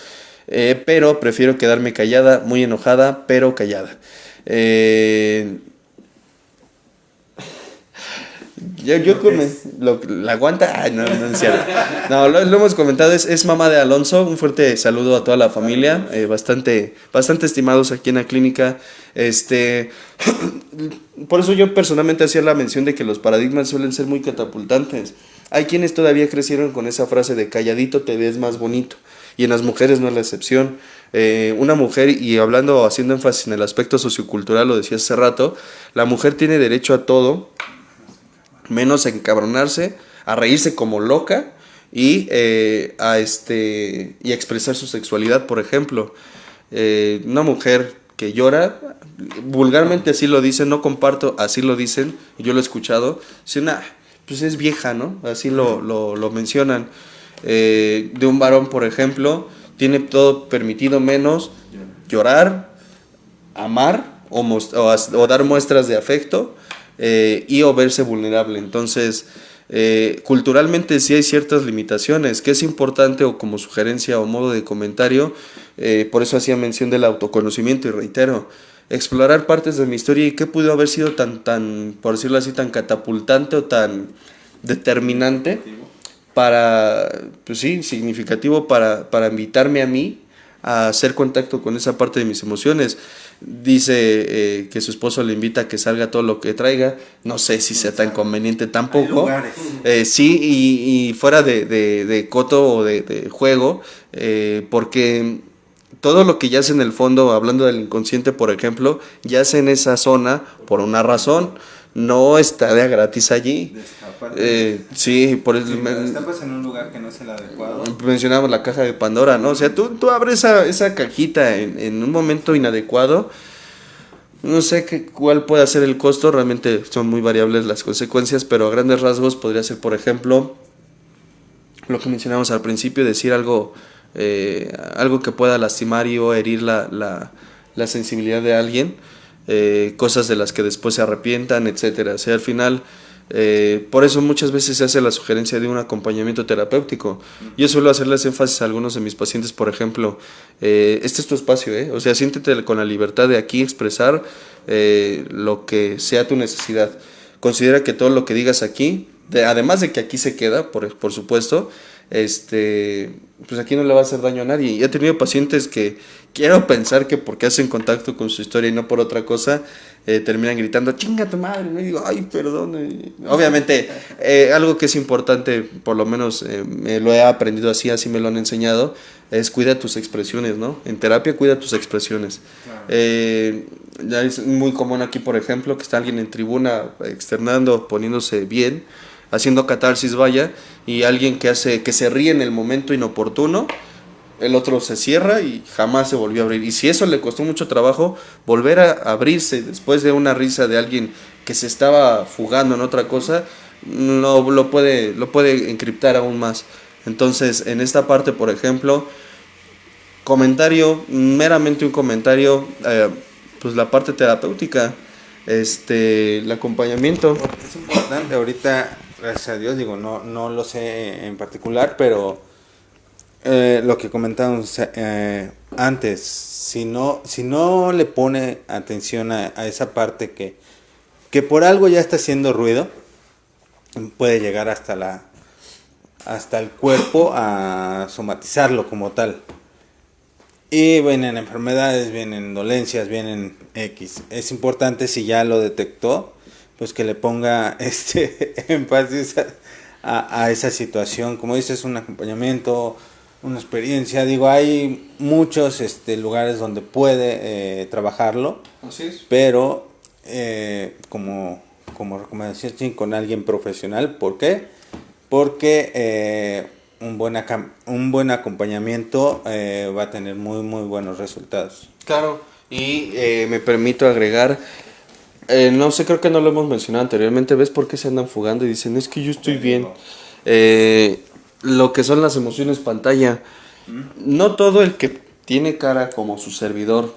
Speaker 3: pero prefiero quedarme callada, muy enojada, pero callada. La aguanta. Ay, no es cierto. No, lo hemos comentado, es mamá de Alonso. Un fuerte saludo a toda la familia, bastante estimados aquí en la clínica. Por eso yo personalmente hacía la mención de que los paradigmas suelen ser muy catapultantes. Hay quienes todavía crecieron con esa frase de calladito te ves más bonito, y en las mujeres no es la excepción. Una mujer, y haciendo énfasis en el aspecto sociocultural, lo decía hace rato, la mujer tiene derecho a todo menos a encabronarse, a reírse como loca y a expresar su sexualidad. Por ejemplo, una mujer que llora, vulgarmente así lo dicen, no comparto, así lo dicen, y yo lo he escuchado, dicen, pues es vieja, ¿no? Así lo mencionan. De un varón, por ejemplo, tiene todo permitido menos llorar, amar o dar muestras de afecto, y o verse vulnerable. Entonces, culturalmente sí hay ciertas limitaciones, que es importante, o como sugerencia o modo de comentario, por eso hacía mención del autoconocimiento, y reitero, explorar partes de mi historia y qué pudo haber sido tan, por decirlo así, tan catapultante o tan determinante significativo para invitarme a mí a hacer contacto con esa parte de mis emociones. Dice que su esposo le invita a que salga todo lo que traiga. No sé si sea tan conveniente tampoco. Sí, y fuera de coto o de juego, porque todo lo que yace en el fondo, hablando del inconsciente, por ejemplo, yace en esa zona por una razón. No está de gratis allí. Sí, por eso.
Speaker 6: Estamos en un lugar que no es el adecuado.
Speaker 3: Mencionamos la caja de Pandora, ¿no? O sea, tú abres esa cajita en un momento inadecuado. No sé cuál puede ser el costo, realmente son muy variables las consecuencias, pero a grandes rasgos podría ser, por ejemplo, lo que mencionamos al principio, decir algo que pueda lastimar y o herir la sensibilidad de alguien. Cosas de las que después se arrepientan, etcétera. O sea, al final, por eso muchas veces se hace la sugerencia de un acompañamiento terapéutico. Yo suelo hacerles énfasis a algunos de mis pacientes, por ejemplo, este es tu espacio, o sea, siéntete con la libertad de aquí expresar lo que sea tu necesidad. Considera que todo lo que digas aquí, además de que aquí se queda, por supuesto, pues aquí no le va a hacer daño a nadie. Y he tenido pacientes que quiero pensar que porque hacen contacto con su historia y no por otra cosa, terminan gritando, chinga tu madre, ¿no? Y digo, ay, perdón. Obviamente, algo que es importante, por lo menos lo he aprendido así me lo han enseñado, es cuida tus expresiones, ¿no? En terapia cuida tus expresiones. Claro. Ya es muy común aquí, por ejemplo, que está alguien en tribuna externando, poniéndose bien, haciendo catarsis, vaya, y alguien que se ríe en el momento inoportuno, el otro se cierra y jamás se volvió a abrir. Y si eso le costó mucho trabajo, volver a abrirse después de una risa de alguien que se estaba fugando en otra cosa, lo puede encriptar aún más. Entonces, en esta parte, por ejemplo, comentario, meramente un comentario, pues la parte terapéutica, el acompañamiento.
Speaker 6: Es importante ahorita, gracias a Dios, digo, no lo sé en particular, pero lo que comentábamos antes, si no le pone atención a esa parte que por algo ya está haciendo ruido, puede llegar hasta el cuerpo a somatizarlo como tal. Y vienen enfermedades, vienen dolencias, vienen X. Es importante, si ya lo detectó, pues que le ponga énfasis a esa situación. Como dices, un acompañamiento, una experiencia. Digo, hay muchos lugares donde puede trabajarlo.
Speaker 3: Así es.
Speaker 6: Pero como recomendación, sí, con alguien profesional. ¿Por qué? Porque un buen acompañamiento va a tener muy muy buenos resultados.
Speaker 3: Claro, y me permito agregar, no sé, creo que no lo hemos mencionado anteriormente. ¿Ves por qué se andan fugando y dicen, es que yo estoy bien? Lo que son las emociones pantalla. No todo el que tiene cara como su servidor,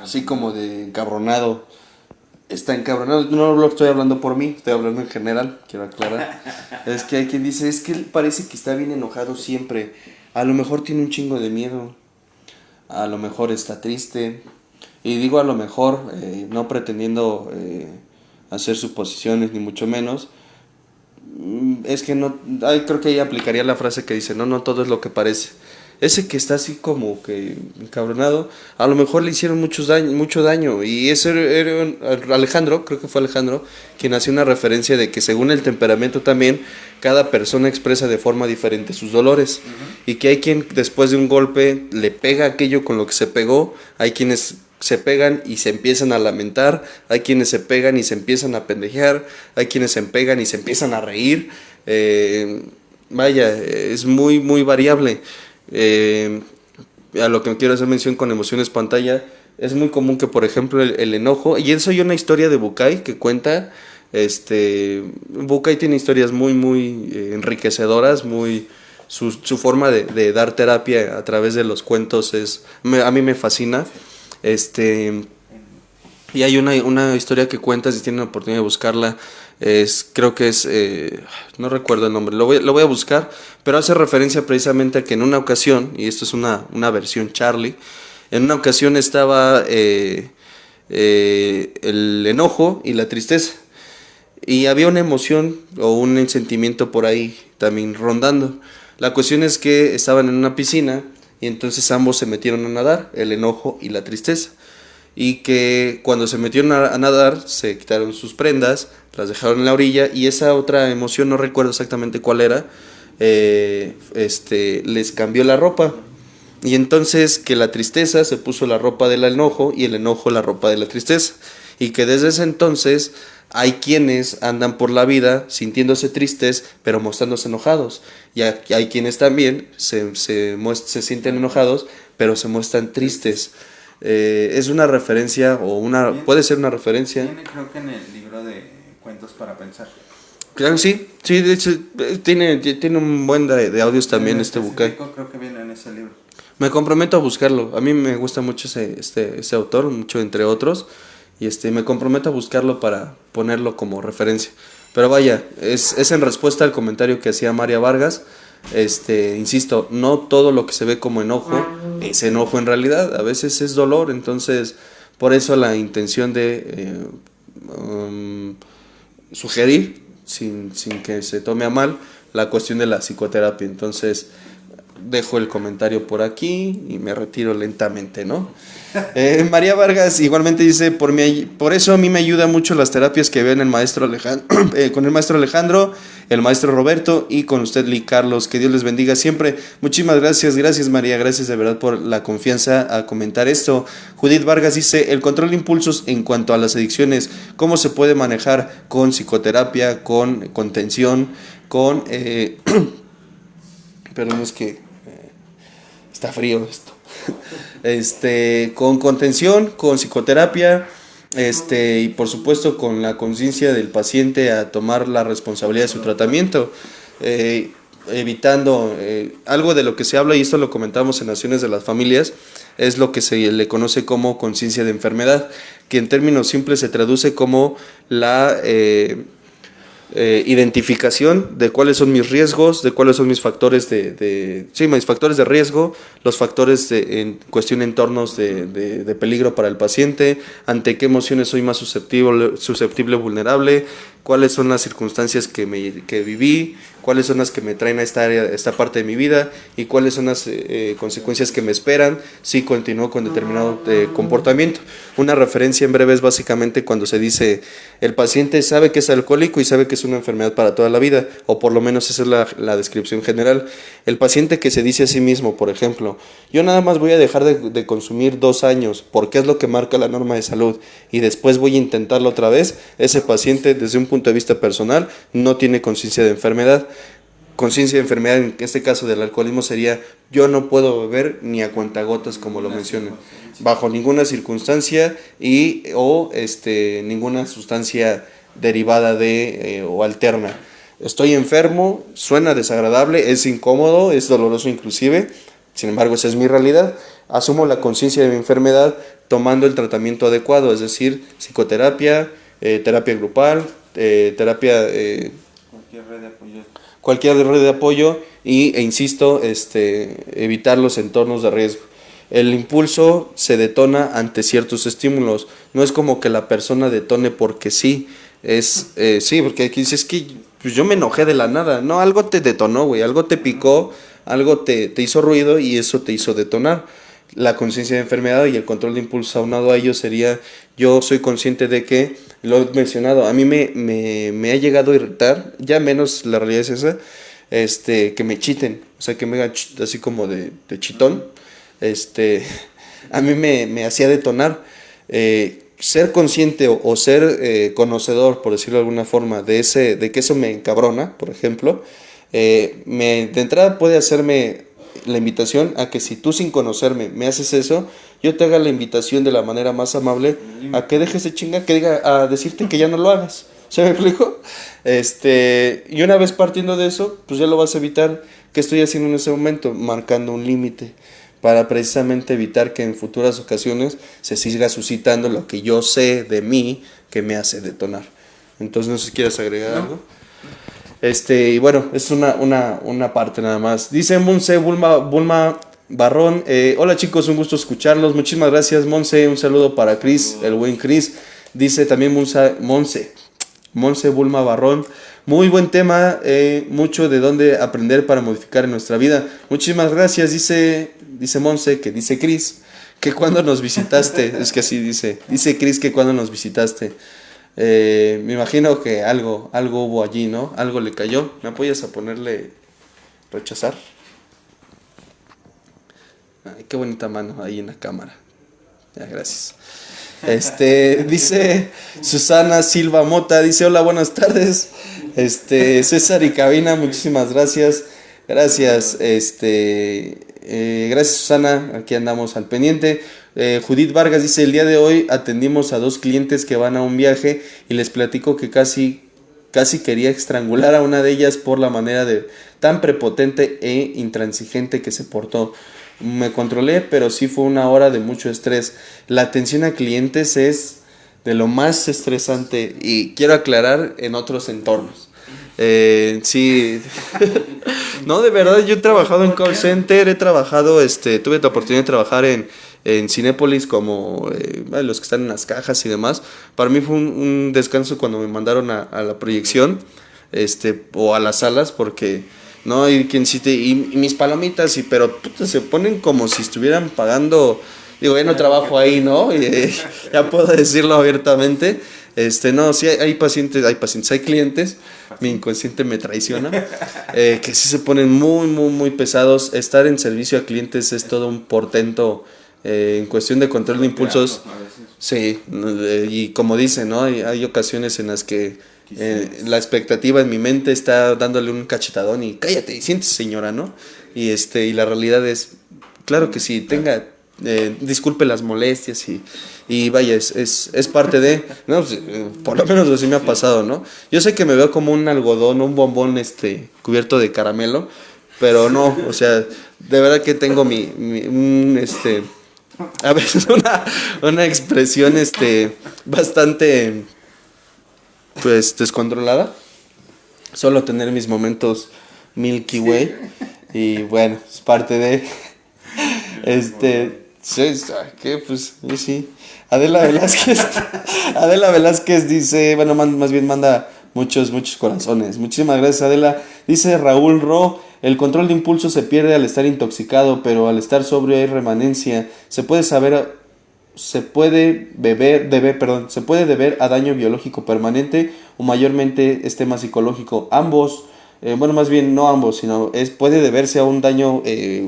Speaker 3: así como de encabronado, está encabronado. No lo estoy hablando por mí, estoy hablando en general, quiero aclarar. Es que hay quien dice, es que él parece que está bien enojado siempre. A lo mejor tiene un chingo de miedo, a lo mejor está triste. Y digo a lo mejor, no pretendiendo hacer suposiciones ni mucho menos. Es que no, creo que ahí aplicaría la frase que dice, no todo es lo que parece. Ese que está así como que encabronado, a lo mejor le hicieron mucho daño. Y ese era Alejandro, creo que fue Alejandro, quien hacía una referencia de que según el temperamento también, cada persona expresa de forma diferente sus dolores. Y que hay quien después de un golpe le pega aquello con lo que se pegó, hay quienes se pegan y se empiezan a lamentar, hay quienes se pegan y se empiezan a pendejear, hay quienes se pegan y se empiezan a reír. Vaya, es muy muy variable. A lo que quiero hacer mención con emociones pantalla, es muy común que, por ejemplo, el enojo, y eso hay una historia de Bucay que cuenta, Bucay tiene historias muy muy enriquecedoras, muy su forma de dar terapia a través de los cuentos a mí me fascina. Y hay una historia que cuenta, si tienen la oportunidad de buscarla, creo que es, no recuerdo el nombre, lo voy a buscar, pero hace referencia precisamente a que en una ocasión, y esto es una versión Charlie, en una ocasión estaba el enojo y la tristeza, y había una emoción o un sentimiento por ahí también rondando. La cuestión es que estaban en una piscina y entonces ambos se metieron a nadar, el enojo y la tristeza. Y que cuando se metieron a nadar se quitaron sus prendas, las dejaron en la orilla, y esa otra emoción, no recuerdo exactamente cuál era, les cambió la ropa. Y entonces que la tristeza se puso la ropa del enojo y el enojo la ropa de la tristeza. Y que desde ese entonces hay quienes andan por la vida sintiéndose tristes pero mostrándose enojados. Y hay quienes también se sienten enojados pero se muestran tristes. Es una referencia puede ser una referencia.
Speaker 6: Viene, creo que en el libro de Cuentos para Pensar.
Speaker 3: Claro, sí, de hecho, tiene un buen de audios también Bucay.
Speaker 6: Creo que viene en ese libro.
Speaker 3: Me comprometo a buscarlo. A mí me gusta mucho ese autor, mucho entre otros, y me comprometo a buscarlo para ponerlo como referencia. Pero vaya, es en respuesta al comentario que hacía María Vargas. Insisto, no todo lo que se ve como enojo es enojo en realidad, a veces es dolor. Entonces, por eso la intención de sugerir, sin que se tome a mal, la cuestión de la psicoterapia. Entonces, dejo el comentario por aquí y me retiro lentamente, ¿no? María Vargas igualmente dice, por eso a mí me ayuda mucho las terapias que veo en el maestro Alejandro, con el maestro Alejandro, el maestro Roberto y con usted, Lee Carlos. Que Dios les bendiga siempre. Muchísimas gracias María, gracias de verdad por la confianza a comentar esto. Judith Vargas dice, el control de impulsos en cuanto a las adicciones, ¿cómo se puede manejar con psicoterapia, con contención, con... perdón, es que está frío esto. Con contención, con psicoterapia, y por supuesto con la conciencia del paciente a tomar la responsabilidad de su tratamiento. evitando algo de lo que se habla, y esto lo comentamos en Naciones de las Familias, es lo que se le conoce como conciencia de enfermedad, que en términos simples se traduce como la identificación de cuáles son mis riesgos, de cuáles son mis factores mis factores de riesgo, los factores en cuestión de entornos de peligro para el paciente, ante qué emociones soy más susceptible, vulnerable, cuáles son las circunstancias que viví, cuáles son las que me traen a esta parte de mi vida, y cuáles son las consecuencias que me esperan si continúo con determinado comportamiento. Una referencia en breve es básicamente cuando se dice el paciente sabe que es alcohólico y sabe que es una enfermedad para toda la vida, o por lo menos esa es la descripción general. El paciente que se dice a sí mismo, por ejemplo, yo nada más voy a dejar de consumir 2 años porque es lo que marca la norma de salud, y después voy a intentarlo otra vez, ese paciente desde un punto de vista personal no tiene conciencia de enfermedad. Conciencia de enfermedad en este caso del alcoholismo sería: yo no puedo beber ni a cuentagotas, como lo mencioné, bajo ninguna circunstancia, o ninguna sustancia derivada o alterna. Estoy enfermo, suena desagradable, es incómodo, es doloroso inclusive, sin embargo esa es mi realidad. Asumo la conciencia de mi enfermedad tomando el tratamiento adecuado, es decir, psicoterapia, terapia grupal, cualquier red de apoyo, e insisto, evitar los entornos de riesgo. El impulso se detona ante ciertos estímulos, no es como que la persona detone porque sí, sí, porque aquí dices que pues yo me enojé de la nada, no, algo te detonó, güey, algo te picó, algo te hizo ruido y eso te hizo detonar. La conciencia de enfermedad y el control de impulso aunado a ello sería: yo soy consciente de que, lo he mencionado, a mí me ha llegado a irritar, ya menos la realidad es esa, que me chiten, o sea, que me hagan así como de chitón, a mí me hacía detonar. Ser consciente o ser conocedor, por decirlo de alguna forma, de que eso me encabrona, por ejemplo, de entrada puede hacerme la invitación a que si tú sin conocerme me haces eso, yo te haga la invitación de la manera más amable a que dejes de chingar, a decirte que ya no lo hagas. ¿Se me explico? Y una vez partiendo de eso, pues ya lo vas a evitar. ¿Qué estoy haciendo en ese momento? Marcando un límite para precisamente evitar que en futuras ocasiones se siga suscitando lo que yo sé de mí que me hace detonar. Entonces, no sé si quieres agregar algo. Y bueno, es una parte nada más. Dice Monse Bulma Barrón: hola chicos, un gusto escucharlos. Muchísimas gracias, Monse. Un saludo para Chris, el buen Chris. Dice también Monse Bulma Barrón: muy buen tema, mucho de dónde aprender para modificar en nuestra vida. Muchísimas gracias. Dice Monse, que dice Chris, que cuando nos visitaste. Es que así dice Chris, que cuando nos visitaste. Me imagino que algo hubo allí, ¿no? Algo le cayó. ¿Me apoyas a ponerle rechazar? Ay, qué bonita mano ahí en la cámara. Ya, gracias. Dice Susana Silva Mota, dice: hola, buenas tardes. César y Cabina, muchísimas gracias. Gracias, gracias Susana, aquí andamos al pendiente. Judith Vargas dice: el día de hoy atendimos a 2 clientes que van a un viaje y les platico que casi quería estrangular a una de ellas por la manera tan prepotente e intransigente que se portó. Me controlé, pero sí fue una hora de mucho estrés. La atención a clientes es de lo más estresante, y quiero aclarar, en otros entornos. Sí. No, de verdad, yo he trabajado en call center, tuve la oportunidad de trabajar en Cinépolis, como los que están en las cajas y demás. Para mí fue un descanso cuando me mandaron a la proyección, o a las salas, porque no, y mis palomitas, pero puta, se ponen como si estuvieran pagando. Digo, ya no trabajo ahí, ¿no? Ya puedo decirlo abiertamente. No, sí hay pacientes, hay clientes, mi inconsciente me traiciona, que sí se ponen muy, muy, muy pesados. Estar en servicio a clientes es todo un portento en cuestión de control de impulsos. Sí, y como dicen, ¿no? Hay ocasiones en las que la expectativa en mi mente está dándole un cachetadón y cállate, y siéntese, señora, ¿no? Y la realidad es, claro que sí, disculpe las molestias y vaya, es parte de, no, pues, por lo menos así me ha pasado, ¿no? Yo sé que me veo como un algodón, un bombón cubierto de caramelo, pero no, o sea, de verdad que tengo a veces una expresión bastante pues descontrolada. Solo tener mis momentos Milky Way y bueno, es parte de sí, ¿qué? Pues sí. Adela Velázquez dice, bueno, más bien manda muchos corazones. Muchísimas gracias, Adela. Dice Raúl Ro, el control de impulso se pierde al estar intoxicado, pero al estar sobrio hay remanencia. Se puede deber a daño biológico permanente o mayormente tema psicológico. Ambos, bueno, más bien no ambos, sino puede deberse a un daño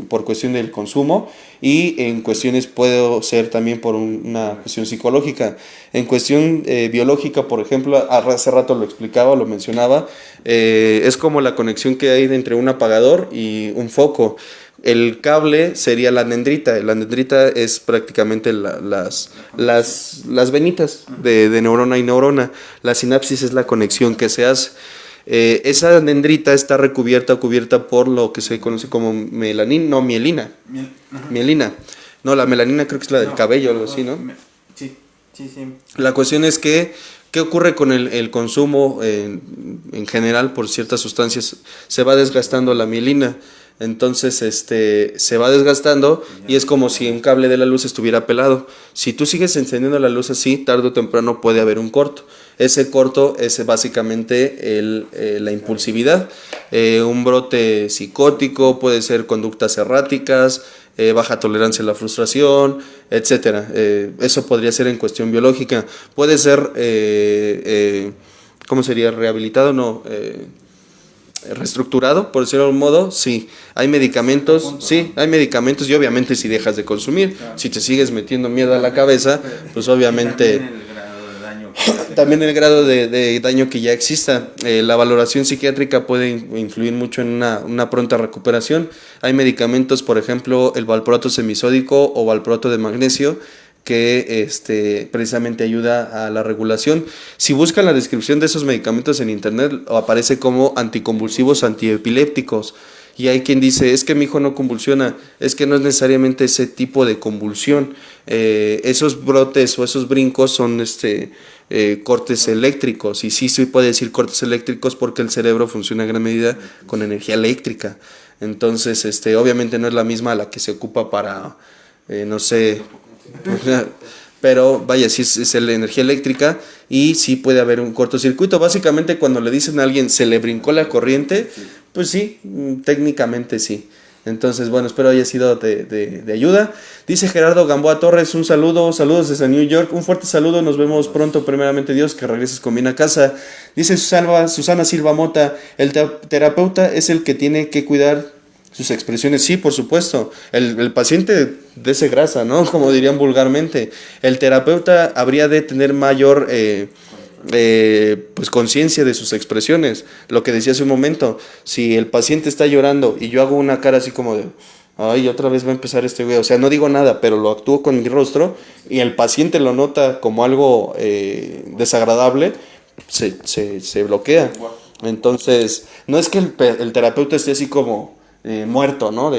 Speaker 3: por cuestión del consumo y en cuestiones puede ser también por una cuestión psicológica. En cuestión biológica, por ejemplo, hace rato lo mencionaba, es como la conexión que hay entre un apagador y un foco. El cable sería la dendrita. La dendrita es prácticamente las venitas de neurona y neurona. La sinapsis es la conexión que se hace. Esa dendrita está recubierta o cubierta por lo que se conoce como mielina. Mielina. No, la melanina creo que es la del cabello, algo así, ¿no?
Speaker 6: Sí.
Speaker 3: La cuestión es que, ¿qué ocurre con el consumo en general por ciertas sustancias? Se va desgastando la mielina. Entonces se va desgastando y es como si un cable de la luz estuviera pelado. Si tú sigues encendiendo la luz así, tarde o temprano puede haber un corto. Ese corto es básicamente la impulsividad. Un brote psicótico, puede ser conductas erráticas, baja tolerancia a la frustración, etcétera. Eso podría ser en cuestión biológica. Puede ser, ¿cómo sería? ¿Rehabilitado? No. Reestructurado, por decirlo de algún modo, sí. Hay medicamentos, sí, hay medicamentos y obviamente si dejas de consumir, si te sigues metiendo miedo a la cabeza, pues obviamente también el grado de daño que ya exista. La valoración psiquiátrica puede influir mucho en una pronta recuperación. Hay medicamentos, por ejemplo, el valproato semisódico o valproato de magnesio, que precisamente ayuda a la regulación. Si buscan la descripción de esos medicamentos en internet, aparece como anticonvulsivos antiepilépticos. Y hay quien dice, es que mi hijo no convulsiona, es que no es necesariamente ese tipo de convulsión. Esos brotes o esos brincos son cortes eléctricos. Y sí se puede decir cortes eléctricos porque el cerebro funciona en gran medida con energía eléctrica. Entonces, obviamente no es la misma a la que se ocupa para, no sé... Pero vaya, sí es la energía eléctrica y sí puede haber un cortocircuito. Básicamente cuando le dicen a alguien se le brincó la corriente, pues sí, técnicamente sí. Entonces, bueno, espero haya sido de ayuda. Dice Gerardo Gamboa Torres, un saludos desde New York, un fuerte saludo, nos vemos pronto, primeramente Dios, que regreses con bien a casa. Dice Susana Silva Mota, el terapeuta es el que tiene que cuidar sus expresiones. Sí, por supuesto, el paciente dese grasa, ¿no? Como dirían vulgarmente. El terapeuta habría de tener mayor pues conciencia de sus expresiones. Lo que decía hace un momento, si el paciente está llorando y yo hago una cara así como de ay, otra vez va a empezar este güey, o sea, no digo nada, pero lo actúo con mi rostro y el paciente lo nota como algo desagradable, se bloquea. Entonces, no es que el terapeuta esté así como muerto, ¿no?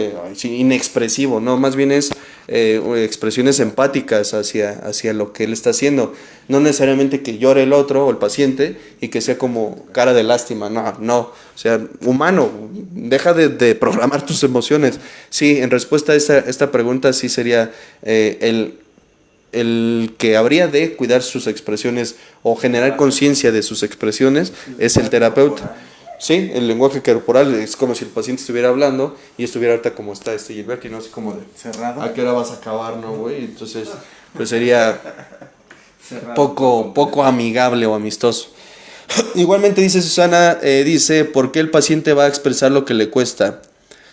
Speaker 3: Inexpresivo, ¿no? Más bien es expresiones empáticas hacia lo que él está haciendo. No necesariamente que llore el otro o el paciente y que sea como cara de lástima, no. O sea, humano, deja de programar tus emociones. Sí, en respuesta a esta pregunta sí sería el que habría de cuidar sus expresiones o generar conciencia de sus expresiones es el terapeuta. Sí, el lenguaje corporal es como si el paciente estuviera hablando y estuviera ahorita como está Gilberto, y no así como de
Speaker 6: cerrado.
Speaker 3: ¿A qué hora vas a acabar, no, güey? Entonces, pues sería poco amigable o amistoso. Igualmente dice Susana, dice, ¿por qué el paciente va a expresar lo que le cuesta?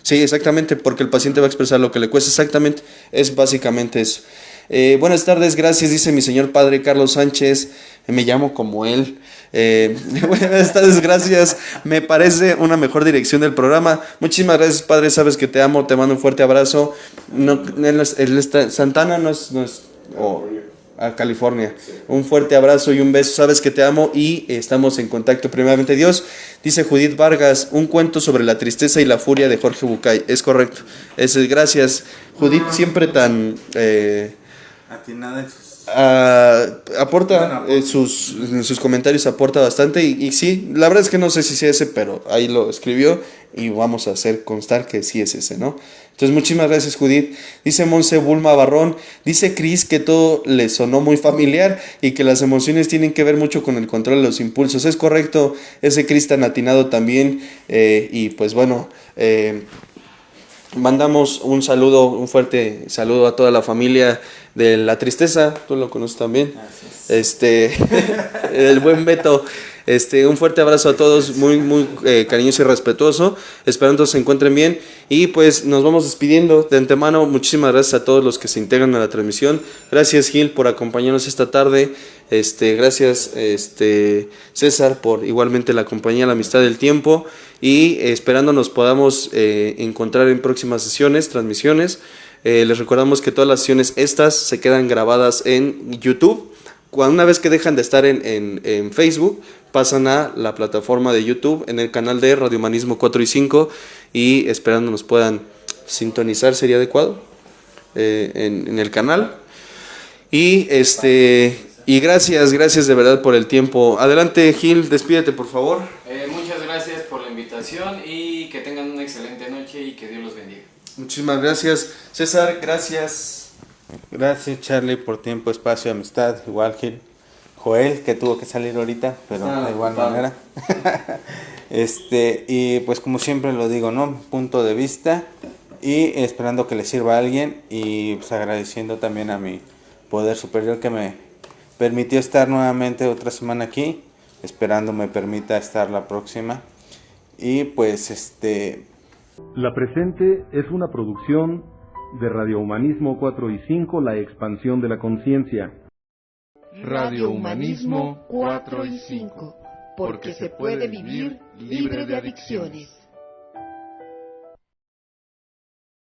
Speaker 3: Sí, exactamente, porque el paciente va a expresar lo que le cuesta, exactamente, es básicamente eso. Buenas tardes, gracias, dice mi señor padre Carlos Sánchez, me llamo como él. Buenas tardes, gracias. Me parece una mejor dirección del programa. Muchísimas gracias, padre. Sabes que te amo, te mando un fuerte abrazo. No, Santana no es a California. Un fuerte abrazo y un beso. Sabes que te amo y estamos en contacto. Primeramente Dios. Dice Judith Vargas, un cuento sobre la tristeza y la furia de Jorge Bucay. Es correcto. Gracias, Judith, siempre tan
Speaker 6: Atinada en sus...
Speaker 3: aporta en sus comentarios, aporta bastante y sí, la verdad es que no sé si sea ese, pero ahí lo escribió y vamos a hacer constar que sí es ese, ¿no? Entonces muchísimas gracias, Judith. Dice Monse Bulma Barrón, dice Cris que todo le sonó muy familiar y que las emociones tienen que ver mucho con el control de los impulsos. Es correcto, ese Cris tan atinado también, y pues bueno, mandamos un fuerte saludo a toda la familia de La Tristeza, tú lo conoces también. El buen Beto. Un fuerte abrazo a todos, muy cariñoso y respetuoso, esperando se encuentren bien y pues nos vamos despidiendo de antemano. Muchísimas gracias a todos los que se integran a la transmisión. Gracias, Gil, por acompañarnos esta tarde. Gracias, César, por igualmente la compañía, la amistad del tiempo y esperando nos podamos encontrar en próximas sesiones, transmisiones. Les recordamos que todas las sesiones estas se quedan grabadas en YouTube. Una vez que dejan de estar en Facebook, pasan a la plataforma de YouTube en el canal de Radio Humanismo 4 y 5 y esperando nos puedan sintonizar, sería adecuado, en el canal. Y gracias de verdad por el tiempo. Adelante, Gil, despídete por favor.
Speaker 5: Muchas gracias por la invitación y que tengan una excelente noche y que Dios los bendiga.
Speaker 3: Muchísimas gracias, César, gracias.
Speaker 6: Gracias, Charlie, por tiempo, espacio, amistad. Igual, Gil. Joel, que tuvo que salir ahorita, pero de igual manera. Y pues como siempre lo digo, ¿no? Punto de vista y esperando que le sirva a alguien y pues agradeciendo también a mi poder superior que me permitió estar nuevamente otra semana aquí, esperando me permita estar la próxima. Y pues
Speaker 1: La presente es una producción de Radio Humanismo 4 y 5, la expansión de la conciencia.
Speaker 2: Radio Humanismo 4 y 5, porque se puede vivir libre de adicciones.